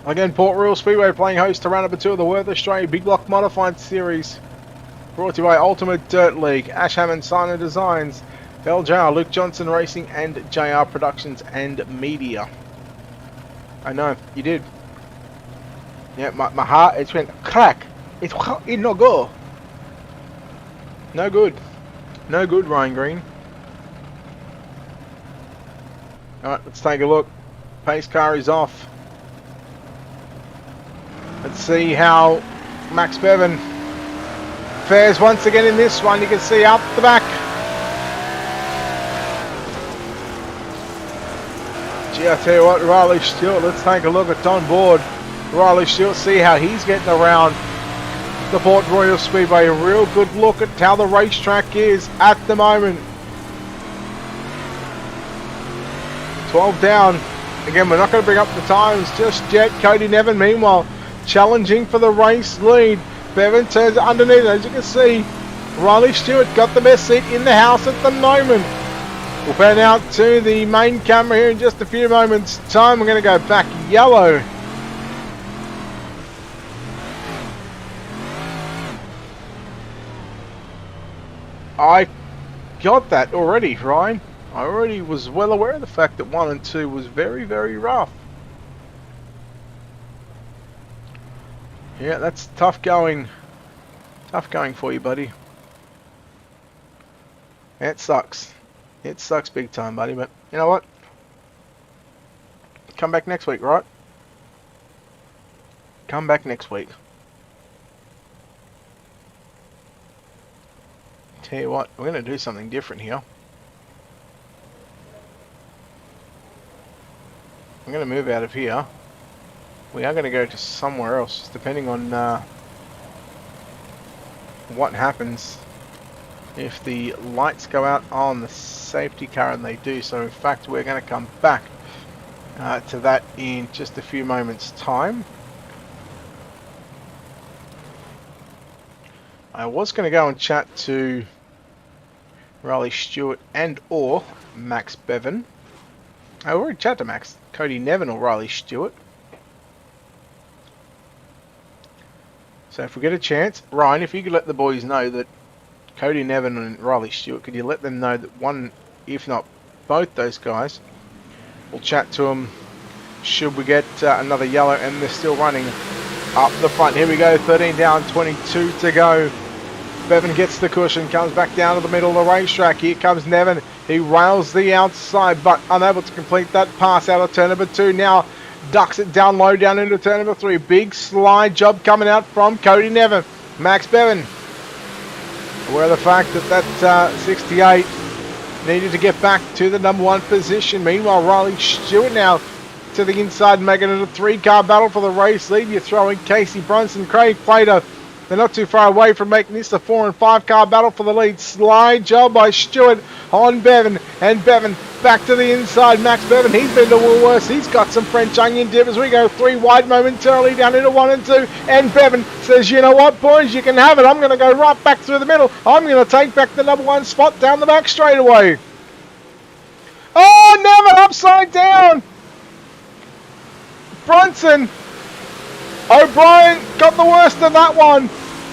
Again, Port Royal Speedway playing host to round number 2 of the Wurth Australia Big Block Modified Series. Brought to you by Ultimate Dirt League, Ash Hammond Signer Designs, LJR, Luke Johnson Racing, and JR Productions and Media. I know, you did. Yeah, my heart, it went crack. It no go. No good. No good, Ryan Green. Alright, let's take a look. Pace car is off. Let's see how Max Bevan fares once again in this one. You can see up the back. Gee, I tell you what, Riley Stewart, let's take a look at on board. Riley Stewart, see how he's getting around the Port Royal Speedway. A real good look at how the racetrack is at the moment. 12 down. Again, we're not going to bring up the times just yet. Cody Nevin, meanwhile, challenging for the race lead. Bevan turns underneath. As you can see, Riley Stewart got the best seat in the house at the moment. We'll pan out to the main camera here in just a few moments' time. We're going to go back yellow. I got that already, Ryan. I already was well aware of the fact that 1 and 2 was very, very rough. Yeah, that's tough going. Tough going for you, buddy. It sucks. It sucks big time, buddy, but you know what? Come back next week, right? Come back next week. Tell you what, we're going to do something different here. I'm going to move out of here. We are going to go to somewhere else, depending on what happens if the lights go out on the safety car, and they do. So in fact, we're going to come back to that in just a few moments time. I was going to go and chat to Riley Stewart and or Max Bevan. I already chatted to Max, Cody Nevin or Riley Stewart. So if we get a chance, Ryan, if you could let the boys know that Cody Nevin and Riley Stewart, could you let them know that one, if not both those guys, we'll chat to them should we get another yellow, and they're still running up the front. Here we go, 13 down, 22 to go. Bevan gets the cushion, comes back down to the middle of the racetrack. Here comes Nevin. He rails the outside, but unable to complete that pass out of turn number 2. Now ducks it down low down into turn number 3. Big slide job coming out from Cody Nevin. Max Bevan, aware of the fact that that 68 needed to get back to the number 1 position. Meanwhile, Riley Stewart now to the inside, making it a 3-car battle for the race lead. You're throwing Casey Brunson, Craig Plater. They're not too far away from making this a 4- and 5-car battle for the lead. Slide job by Stewart on Bevan, and Bevan back to the inside. Max Bevan, he's been to Woolworths. He's got some French onion dip as we go 3 wide momentarily down into 1 and 2. And Bevan says, you know what, boys, you can have it. I'm going to go right back through the middle. I'm going to take back the number 1 spot down the back straightaway. Oh, Nevin upside down. Brunson. O'Brien got the worst of that one.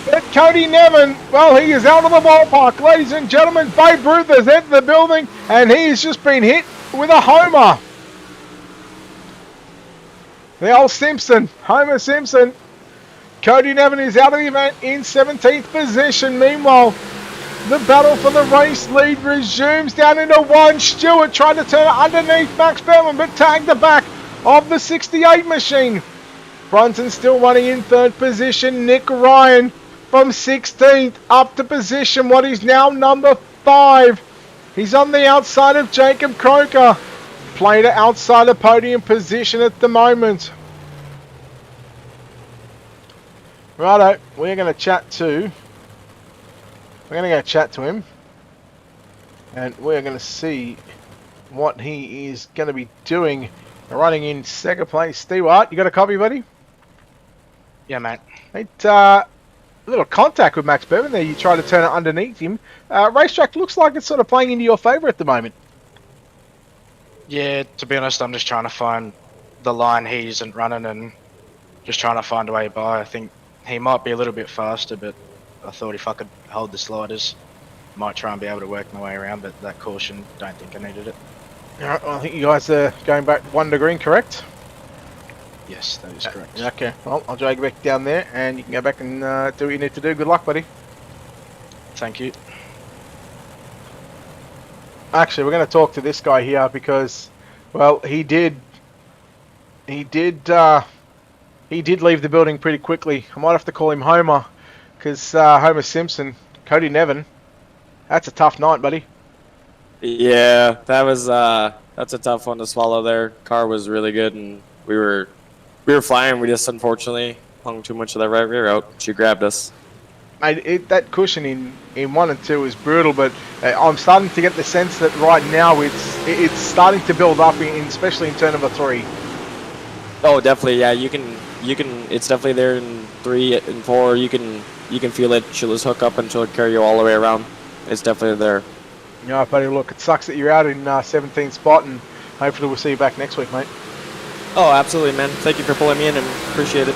But Cody Nevin, well, he is out of the ballpark. Ladies and gentlemen, Babe Ruth has entered the building, and he has just been hit with a homer. The old Simpson, Homer Simpson. Cody Nevin is out of the event in 17th position. Meanwhile, the battle for the race lead resumes down into 1. Stewart trying to turn it underneath Max Bevan, but tagged the back of the 68 machine. Brunson still running in 3rd position. Nick Ryan from 16th up to position what is now number 5. He's on the outside of Jacob Croker. Plater outside the podium position at the moment. Righto, we're going to chat to... We're going to go chat to him. And we're going to see what he is going to be doing. Running in 2nd place. Stewart, you got a copy, buddy? Yeah, mate. A little contact with Max Bevan there. You try to turn it underneath him. Racetrack looks like it's sort of playing into your favour at the moment. Yeah, to be honest, I'm just trying to find the line he isn't running and just trying to find a way by. I think he might be a little bit faster, but I thought if I could hold the sliders, might try and be able to work my way around, but that caution, don't think I needed it. Alright, well, I think you guys are going back 1 to green, correct? Yes, that is correct. Okay, well, I'll drag you back down there and you can go back and do what you need to do. Good luck, buddy. Thank you. Actually, we're going to talk to this guy here because, well, he did leave the building pretty quickly. I might have to call him Homer because Homer Simpson, Cody Nevin, that's a tough night, buddy. Yeah, that's a tough one to swallow there. Car was really good and we were flying. We just unfortunately hung too much of that right rear out. She grabbed us. Mate, that cushion in 1 and 2 is brutal, but I'm starting to get the sense that right now it's starting to build up, especially in turn number 3. Oh, definitely. Yeah, you can. It's definitely there in 3 and 4. You can feel it. She'll just hook up and she'll carry you all the way around. It's definitely there. Yeah, buddy. Look, it sucks that you're out in 17th spot, and hopefully we'll see you back next week, mate. Oh, absolutely, man. Thank you for pulling me in and appreciate it.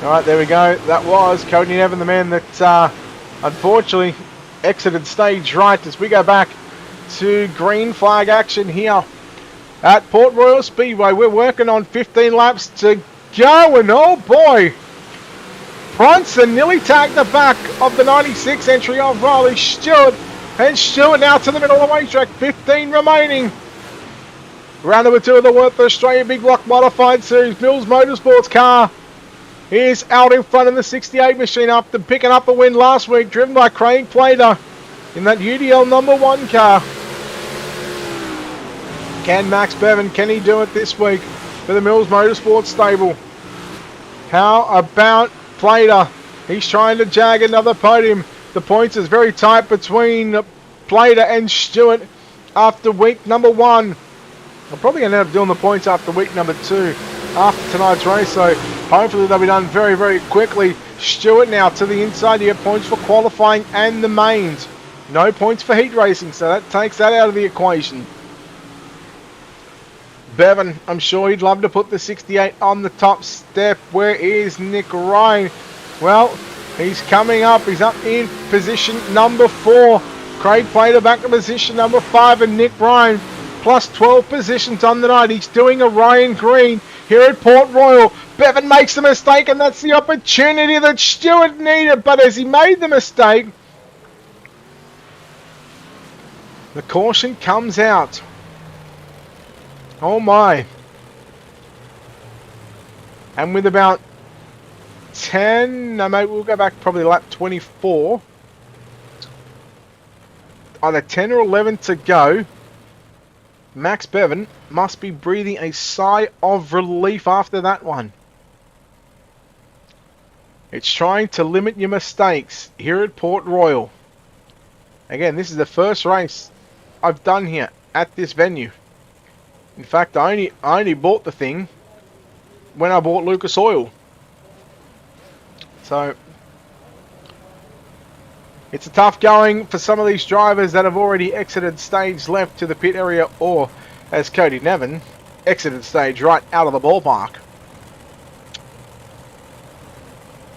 All right, there we go. That was Cody Nevin, the man that unfortunately exited stage right as we go back to green flag action here at Port Royal Speedway. We're working on 15 laps to go, and oh boy, Bronson nearly tagged the back of the 96 entry of Riley Stewart, and Stewart now to the middle of the racetrack, 15 remaining. Round number 2 of the Wurth Australia Big Block Modified Series. Mills Motorsports car is out in front of the 68 machine after picking up a win last week, driven by Craig Plater in that UDL number 1 car. Can Max Bevan, can he do it this week for the Mills Motorsports stable? How about Plater? He's trying to jag another podium. The points is very tight between Plater and Stewart after week number 1. I'm probably going to end up doing the points after week number 2 after tonight's race, so hopefully they'll be done very, very quickly. Stewart now to the inside. You get points for qualifying and the mains. No points for heat racing, so that takes that out of the equation. Bevan, I'm sure he'd love to put the 68 on the top step. Where is Nick Ryan? Well, he's coming up. He's up in position number 4. Craig Plater back to position number 5, and Nick Ryan plus 12 positions on the night. He's doing a Ryan Green here at Port Royal. Bevan makes a mistake, and that's the opportunity that Stewart needed. But as he made the mistake, the caution comes out. Oh my. And with about 10, no mate, we'll go back probably lap 24. Either 10 or 11 to go. Max Bevan must be breathing a sigh of relief after that one. It's trying to limit your mistakes here at Port Royal. Again, this is the first race I've done here at this venue. In fact, I only bought the thing when I bought Lucas Oil. So it's a tough going for some of these drivers that have already exited stage left to the pit area, or as Cody Nevin, exited stage right out of the ballpark.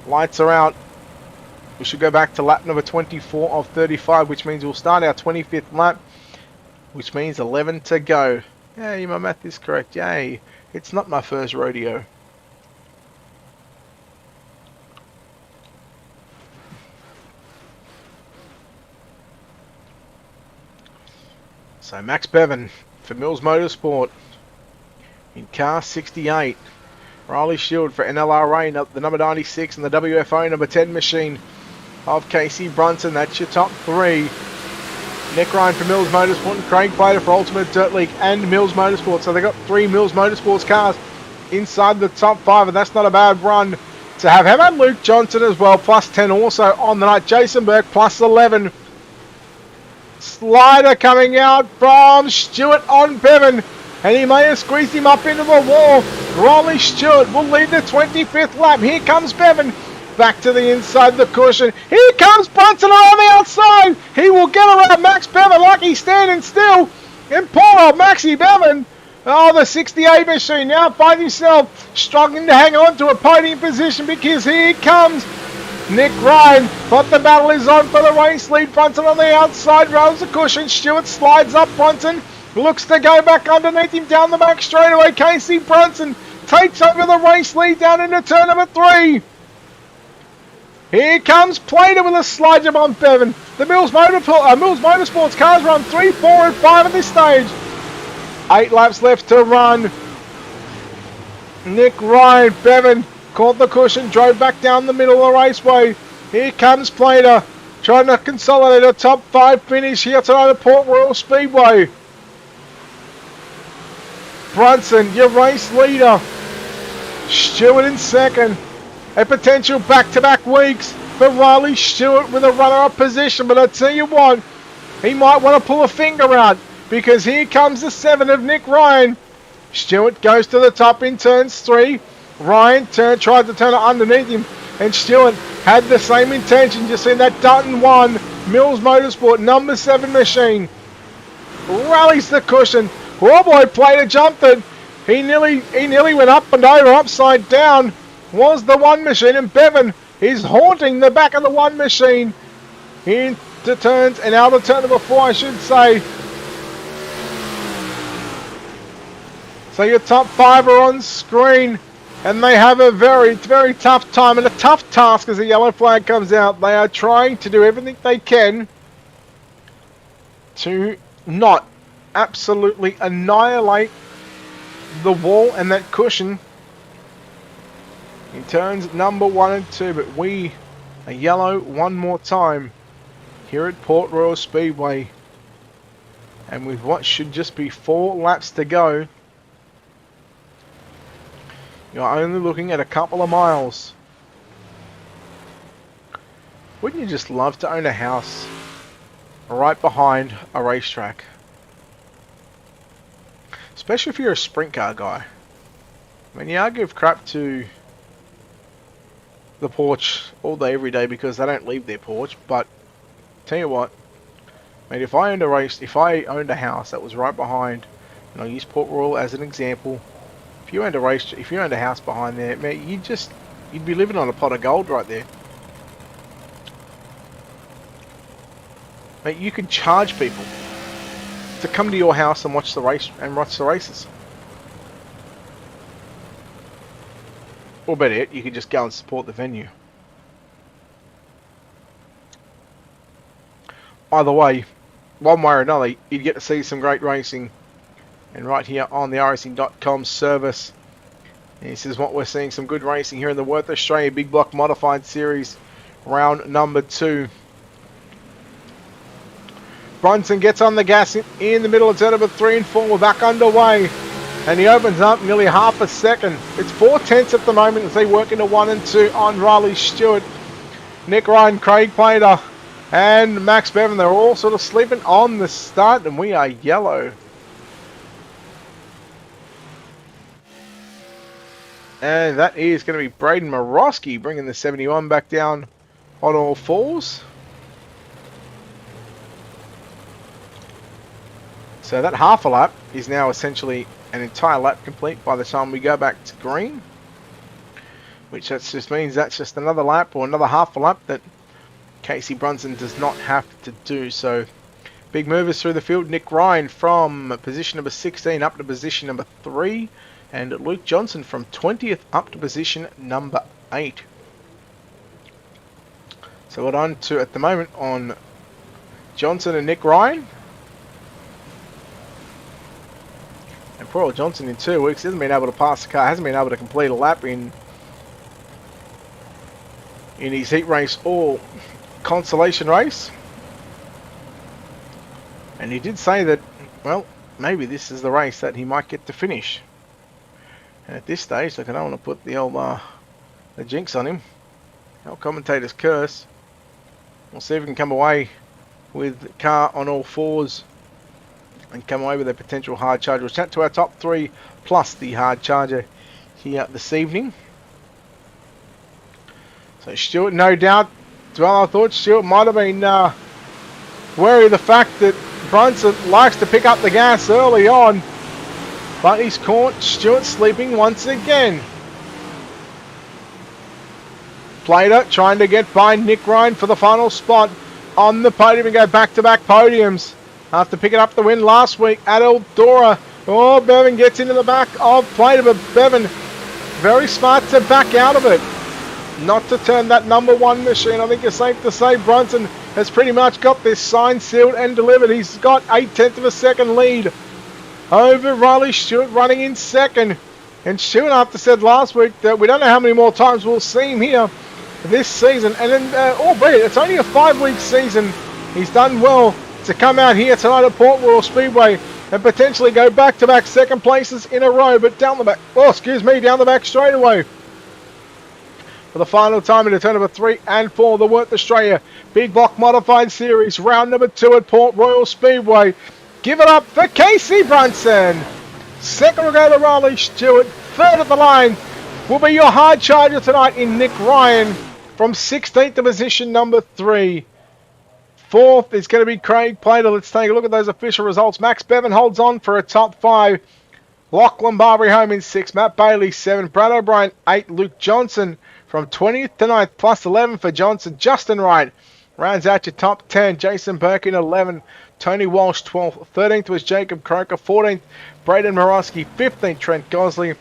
Lights are out. We should go back to lap number 24 of 35, which means we'll start our 25th lap, which means 11 to go. Yay, my math is correct. Yay. It's not my first rodeo. So Max Bevan for Mills Motorsport in car 68. Riley Shield for NLRA, the number 96, and the WFO number 10 machine of Casey Brunson. That's your top 3. Nick Ryan for Mills Motorsport and Craig Plater for Ultimate Dirt League and Mills Motorsport. So they got 3 Mills Motorsports cars inside the top 5, and that's not a bad run to have. How about Luke Johnson as well, plus 10 also on the night. Jason Burke plus 11. Slider coming out from Stewart on Bevan, and he may have squeezed him up into the wall. Riley Stewart will lead the 25th lap. Here comes Bevan. Back to the inside the cushion. Here comes Brunson around the outside. He will get around Max Bevan like he's standing still. And poor old Maxie Bevan. Oh, the 68 machine now finds himself struggling to hang on to a podium position, because here comes Nick Ryan. But the battle is on for the race lead. Brunson on the outside, rolls the cushion. Stewart slides up. Brunson looks to go back underneath him down the back straightaway. Casey Brunson takes over the race lead down into turn number 3. Here comes Plater with a slide jump on Bevan. The Mills Motorsports cars run 3, 4 and 5 at this stage. 8 laps left to run. Nick Ryan, Bevan caught the cushion, drove back down the middle of the raceway. Here comes Plater, trying to consolidate a top 5 finish here tonight at Port Royal Speedway. Brunson, your race leader. Stewart in second. A potential back-to-back weeks for Riley Stewart with a runner-up position. But I tell you what, he might want to pull a finger out, because here comes the 7 of Nick Ryan. Stewart goes to the top in turns 3. Ryan tried to turn it underneath him, and Stewart had the same intention. Just in that Dutton 1 Mills Motorsport number 7 machine. Rallies the cushion. Oh boy, Plater jumped it. He nearly went up and over, upside down. Was the 1 machine, and Bevan is haunting the back of the 1 machine in to turns and out of turn number 4, I should say. So your top 5 are on screen, and they have a very, very tough time and a tough task as the yellow flag comes out. They are trying to do everything they can to not absolutely annihilate the wall and that cushion in turns number 1 and 2, but we are yellow one more time here at Port Royal Speedway, and with what should just be 4 laps to go, you're only looking at a couple of miles. Wouldn't you just love to own a house right behind a racetrack? Especially if you're a sprint car guy. I mean, yeah, I give crap to the porch all day, every day, because they don't leave their porch. But tell you what, mate, if I owned a house that was right behind, and I'll use Port Royal as an example. If you owned a house behind there, mate, you'd be living on a pot of gold right there. Mate, you could charge people to come to your house and watch the races. Or better yet, you could just go and support the venue. Either way, one way or another, you'd get to see some great racing. And right here on the iRacing.com service, and this is what we're seeing, some good racing here in the Wurth Australia Big Block Modified Series, round number 2. Brunson gets on the gas in the middle of turn number 3 and 4. We're back underway. And he opens up nearly half a second. It's 4/10 at the moment as they work into 1 and 2 on Riley Stewart. Nick Ryan, Craig Plater, and Max Bevan. They're all sort of sleeping on the start, and we are yellow. And that is going to be Braden Morosky bringing the 71 back down on all fours. So that half a lap is now essentially an entire lap complete by the time we go back to green. Which just means that's just another lap or another half a lap that Casey Brunson does not have to do. So big movers through the field. Nick Ryan from position number 16 up to position number 3. And Luke Johnson from 20th up to position number 8. So we're on to, at the moment, on Johnson and Nick Ryan. And poor old Johnson in 2 weeks hasn't been able to pass the car, hasn't been able to complete a lap in his heat race or consolation race. And he did say that, well, maybe this is the race that he might get to finish. And at this stage, look, I don't want to put the old the jinx on him. Our commentator's curse. We'll see if we can come away with the car on all fours and come away with a potential hard charger. We'll chat to our top 3 plus the hard charger here this evening. So Stewart, no doubt. Well, I thought Stewart might have been wary of the fact that Brunson likes to pick up the gas early on. But he's caught Stewart sleeping once again. Plater trying to get by Nick Ryan for the final spot on the podium and go back-to-back podiums. After picking up the win last week at Eldora. Oh, Bevan gets into the back of Plater, but Bevan very smart to back out of it. Not to turn that number 1 machine. I think it's safe to say Brunson has pretty much got this signed, sealed and delivered. He's got 0.8 of a second lead over Riley Stewart running in second. And Stewart, after said last week that we don't know how many more times we'll see him here this season. And then, albeit it's only a 5-week season, he's done well to come out here tonight at Port Royal Speedway and potentially go back-to-back second places in a row. But down the back, down the back straight away. For the final time into turn number 3 and 4, the Wurth Australia Big Block Modified Series, round number 2 at Port Royal Speedway. Give it up for Casey Brunson. Second will go to Riley Stewart. Third at the line will be your hard charger tonight in Nick Ryan from 16th to position number 3. Fourth is going to be Craig Plater. Let's take a look at those official results. Max Bevan holds on for a top 5. Lachlan Barbary home in 6. Matt Bailey 7. Brad O'Brien 8. Luke Johnson from 20th to 9th plus 11 for Johnson. Justin Wright Rounds out your top 10. Jason Burke in 11. Tony Walsh 12th. 13th was Jacob Croker. 14th, Braden Morosky. 15th, Trent Gosley.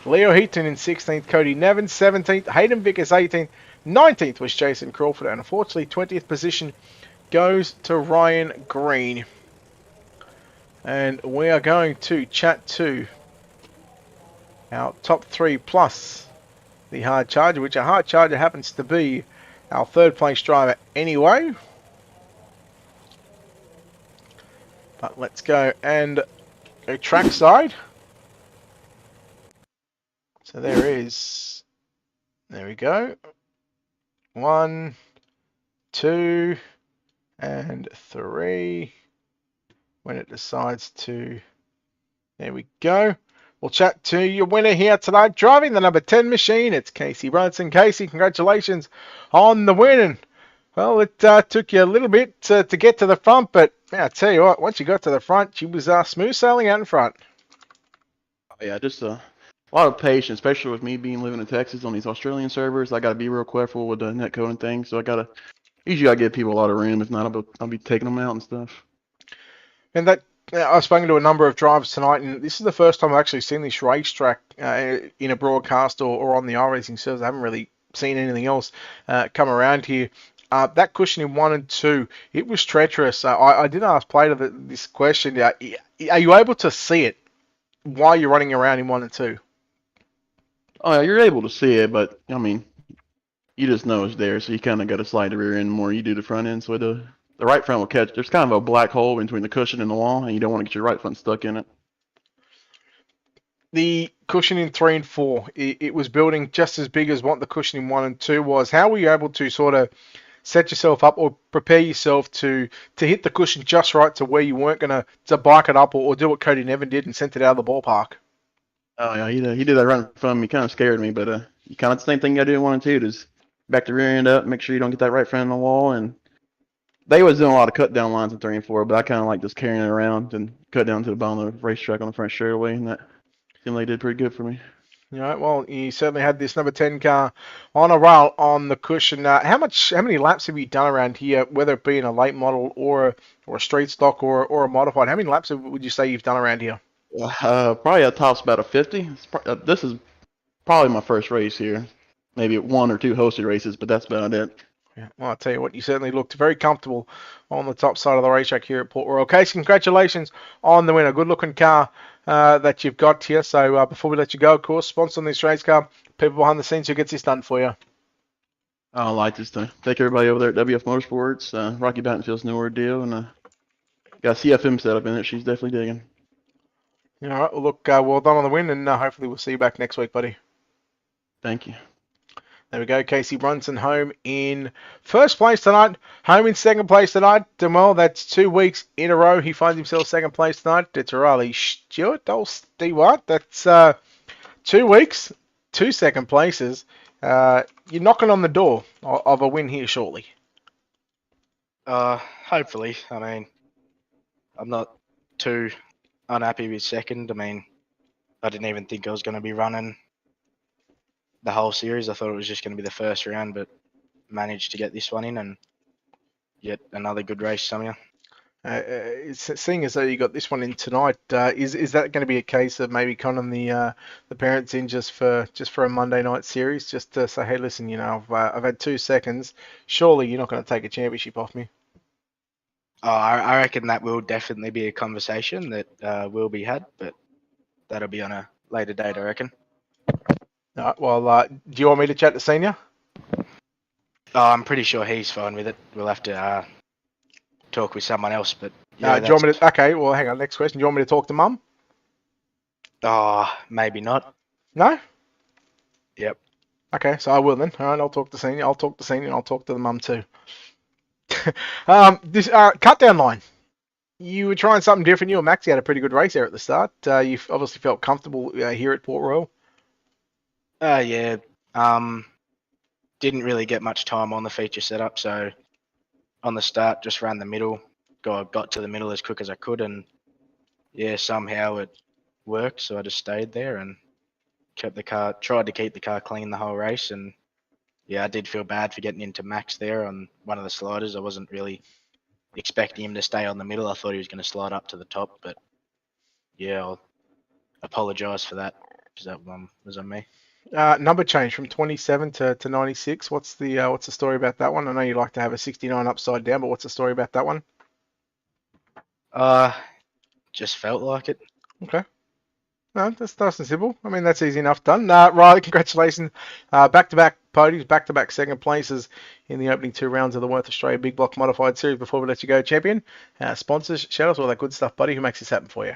Leo Heaton in 16th. Cody Nevin 17th. Hayden Vickers 18th. 19th was Jason Crawford. And unfortunately, 20th position goes to Ryan Green. And we are going to chat to our top 3 plus the hard charger, which a hard charger happens to be our third place driver anyway. But let's go and go trackside. So there we go. 1, 2, and 3. When it decides to, there we go. We'll chat to your winner here tonight, driving the number 10 machine. It's Casey Brunson. Casey, congratulations on the win. And, well, it took you a little bit to get to the front, but yeah, I tell you what, once you got to the front, she was smooth sailing out in front. Yeah, just a lot of patience, especially with me living in Texas on these Australian servers. I got to be real careful with the net coding thing, so usually I give people a lot of room. If not, I'll be taking them out and stuff. And that I've spoken to a number of drivers tonight, and this is the first time I've actually seen this racetrack in a broadcast or on the iRacing servers. I haven't really seen anything else come around here. That cushion in 1 and 2, it was treacherous. I did ask Plato this question. Are you able to see it while you're running around in 1 and 2? Oh, yeah, you're able to see it, but I mean, you just know it's there, so you kind of got to slide the rear end more. You do the front end, so the right front will catch. There's kind of a black hole between the cushion and the wall, and you don't want to get your right front stuck in it. The cushion in 3 and 4, it was building just as big as what the cushion in 1 and 2 was. How were you able to sort of set yourself up or prepare yourself to hit the cushion just right to where you weren't going to bike it up or do what Cody Nevin did and sent it out of the ballpark? Oh yeah, he did that right in front of me. Kind of scared me, but you kind of the same thing you got to do in 1 and 2. Just back the rear end up, make sure you don't get that right front on the wall. And they was doing a lot of cut down lines in 3 and 4, but I kind of like just carrying it around and cut down to the bottom of the racetrack on the front straightaway, and that seemed like it did pretty good for me. All right, well, you certainly had this number 10 car on a roll on the cushion. How many laps have you done around here, whether it be in a late model or a street stock or a modified? How many laps would you say you've done around here? Probably at tops about a 50. This is probably my first race here. Maybe 1 or 2 hosted races, but that's about it. Yeah, well, I'll tell you what, you certainly looked very comfortable on the top side of the racetrack here at Port Royal. Casey, congratulations on the win. A good-looking car that you've got here. So before we let you go, of course, sponsor on this race car, people behind the scenes who gets this done for you. I'd like just to thank everybody over there at WF Motorsports, Rocky Battenfield's newer deal, and got CFM set up in it. She's definitely digging. All right, well, look, well done on the win, and hopefully we'll see you back next week, buddy. Thank you. There we go, Casey Brunson home in first place tonight, home in second place tonight. And well, that's 2 weeks in a row. He finds himself second place tonight. It's Riley Stewart. Oh, Stewart. That's 2 weeks, 2 second places. You're knocking on the door of a win here shortly. Hopefully. I mean, I'm not too unhappy with second. I mean, I didn't even think I was going to be running the whole series. I thought it was just going to be the first round, but managed to get this one in, and yet another good race, Samia. Seeing as though you got this one in tonight, is that going to be a case of maybe conning the parents in just for a Monday night series, just to say, hey, listen, you know, I've had 2 seconds. Surely you're not going to take a championship off me. Oh, I reckon that will definitely be a conversation that will be had, but that'll be on a later date, I reckon. All right, well, do you want me to chat to Senior? I'm pretty sure he's fine with it. We'll have to talk with someone else, but yeah, do you want me to? Okay, well, hang on. Next question. Do you want me to talk to Mum? Oh, maybe not. No. Yep. Okay, so I will then. All right, I'll talk to Senior. I'll talk to Senior, and I'll talk to the Mum too. This cut down line. You were trying something different. You and Maxie had a pretty good race there at the start. You obviously felt comfortable here at Port Royal. Yeah. Didn't really get much time on the feature setup, so on the start just ran the middle. Got to the middle as quick as I could, and yeah, somehow it worked. So I just stayed there and tried to keep the car clean the whole race, and yeah, I did feel bad for getting into Max there on one of the sliders. I wasn't really expecting him to stay on the middle. I thought he was going to slide up to the top, but yeah, I'll apologise for that because that one was on me. Number change from 27 to 96. What's the story about that one? I know you like to have a 69 upside down, but what's the story about that one? Just felt like it. Okay. No, that's nice and simple. I mean, that's easy enough done. Riley, congratulations. Back-to-back podiums, back-to-back second places in the opening 2 rounds of the Wurth Australia Big Block Modified Series. Before we let you go, champion, sponsors, shout out all that good stuff, buddy. Who makes this happen for you?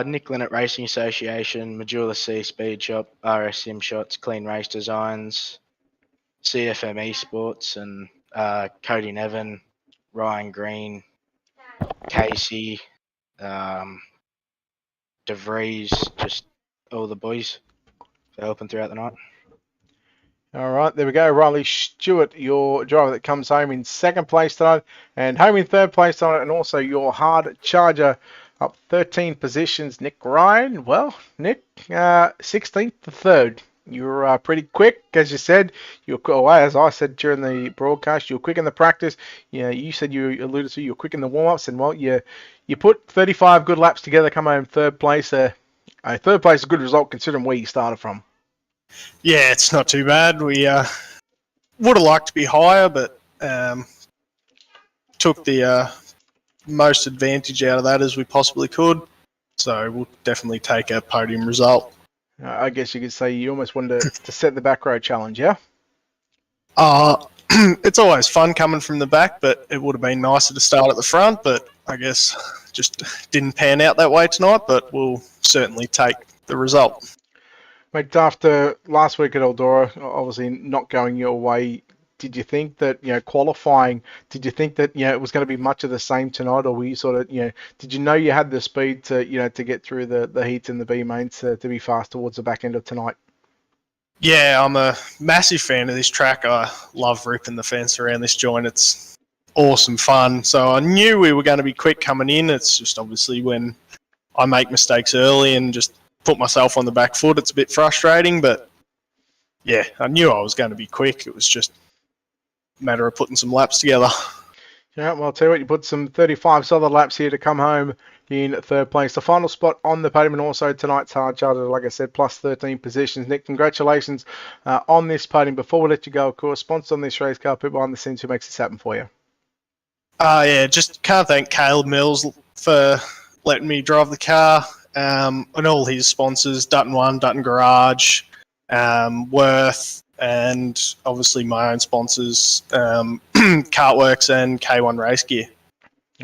Nick Linnett Racing Association, Majula C Speed Shop, RS Sim Shots, Clean Race Designs, CFM Esports, and Cody Nevin, Ryan Green, Casey, DeVries, just all the boys for helping throughout the night. All right, there we go. Riley Stewart, your driver that comes home in second place tonight, and home in third place tonight, and also your hard charger up 13 positions. Nick Ryan, well, Nick, 16th to third. You're pretty quick, as you said. As I said during the broadcast, you're quick in the practice. You said you alluded to you're quick in the warm-ups, and well, you put 35 good laps together, come home third place. Third place is a good result considering where you started from. Yeah, it's not too bad. We would have liked to be higher, but took the most advantage out of that as we possibly could. So we'll definitely take a podium result. I guess you could say you almost wanted to set the back row challenge, yeah? It's always fun coming from the back, but it would have been nicer to start at the front, but I guess just didn't pan out that way tonight, but we'll certainly take the result. Mate, after last week at Eldora, obviously not going your way, did you think that, qualifying, did you think that, it was going to be much of the same tonight, or were you sort of, did you know you had the speed to, to get through the heats and the B mains to be fast towards the back end of tonight? Yeah, I'm a massive fan of this track. I love ripping the fence around this joint. It's awesome fun. So I knew we were going to be quick coming in. It's just obviously when I make mistakes early and just put myself on the back foot, it's a bit frustrating. But yeah, I knew I was going to be quick. It was just a matter of putting some laps together. Yeah, well, I'll tell you what, you put some 35 solid laps here to come home in third place. The final spot on the podium, and also tonight's hard charter, like I said, plus 13 positions. Nick, congratulations on this podium. Before we let you go, of course, sponsor on this race car, people behind the scenes who makes this happen for you. Yeah, just can't thank Caleb Mills for letting me drive the car, and all his sponsors, Dutton One, Dutton Garage, Wurth, and obviously my own sponsors, Cartworks and K1 Race Gear.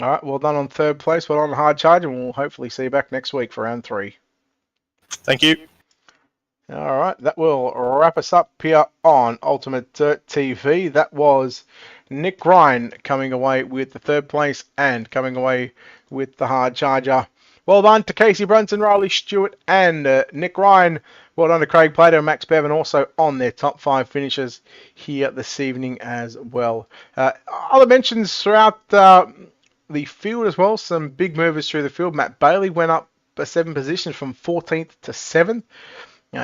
All right, well done on third place. Well on the hard charge, and we'll hopefully see you back next week for round 3. Thank you. All right, that will wrap us up here on Ultimate Dirt TV. That was Nick Ryan coming away with the third place and coming away with the hard charger. Well done to Casey Brunson, Riley Stewart, and Nick Ryan. Well done to Craig Plater and Max Bevan, also on their top 5 finishes here this evening as well. Other mentions throughout the field as well. Some big movers through the field. Matt Bailey went up 7 positions from 14th to 7th.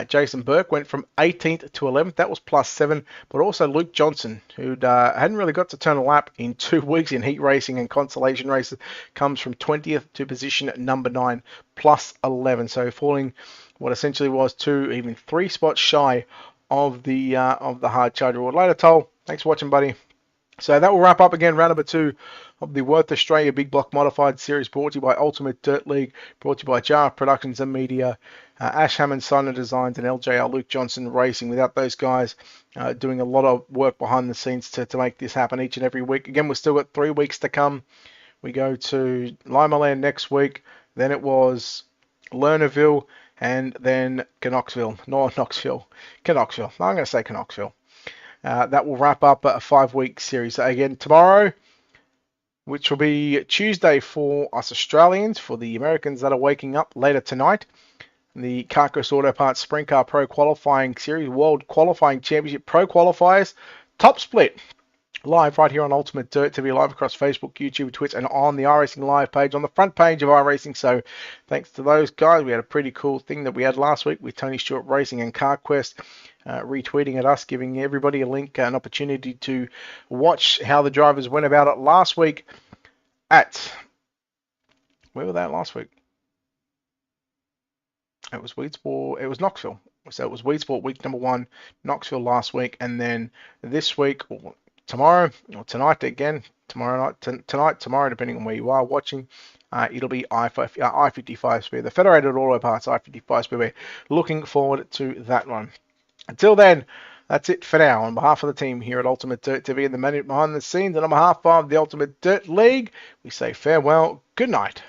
Jason Burke went from 18th to 11th. That was plus 7. But also Luke Johnson, who hadn't really got to turn a lap in 2 weeks in heat racing and consolation races, comes from 20th to position number 9, plus 11. So falling what essentially was 2, even 3 spots shy of the hard charger. Well, later, Toll. Thanks for watching, buddy. So that will wrap up again round number 2 of the Wurth Australia Big Block Modified Series, brought to you by Ultimate Dirt League, brought to you by JR Productions and Media, Ash Hammond Signer Designs, and LJR Luke Johnson Racing. Without those guys doing a lot of work behind the scenes to make this happen each and every week. Again, we've still got 3 weeks to come. We go to Limaland next week. Then it was Lernerville, and then Knoxville. I'm going to say Knoxville. That will wrap up a 5-week series. Again, tomorrow, which will be Tuesday for us Australians, for the Americans that are waking up later tonight, the Carcass Auto Parts Sprint Car Pro Qualifying Series, World Qualifying Championship Pro Qualifiers, top split. live right here on Ultimate Dirt TV, live across Facebook, YouTube, Twitch, and on the iRacing Live page, on the front page of iRacing. So thanks to those guys. We had a pretty cool thing that we had last week with Tony Stewart Racing and CarQuest retweeting at us, giving everybody a link, an opportunity to watch how the drivers went about it last week at... Where were they at last week? It was Weedsport. It was Knoxville. So it was Weedsport week number 1, Knoxville last week, and then this week, or tomorrow, or tonight again, tomorrow night, tonight, tomorrow, depending on where you are watching, it'll be I-55 Speedway, the Federated Auto Parts I-55 Speedway. Looking forward to that one. Until then, that's it for now. On behalf of the team here at Ultimate Dirt TV and the man behind the scenes, and on behalf of the Ultimate Dirt League, we say farewell, good night.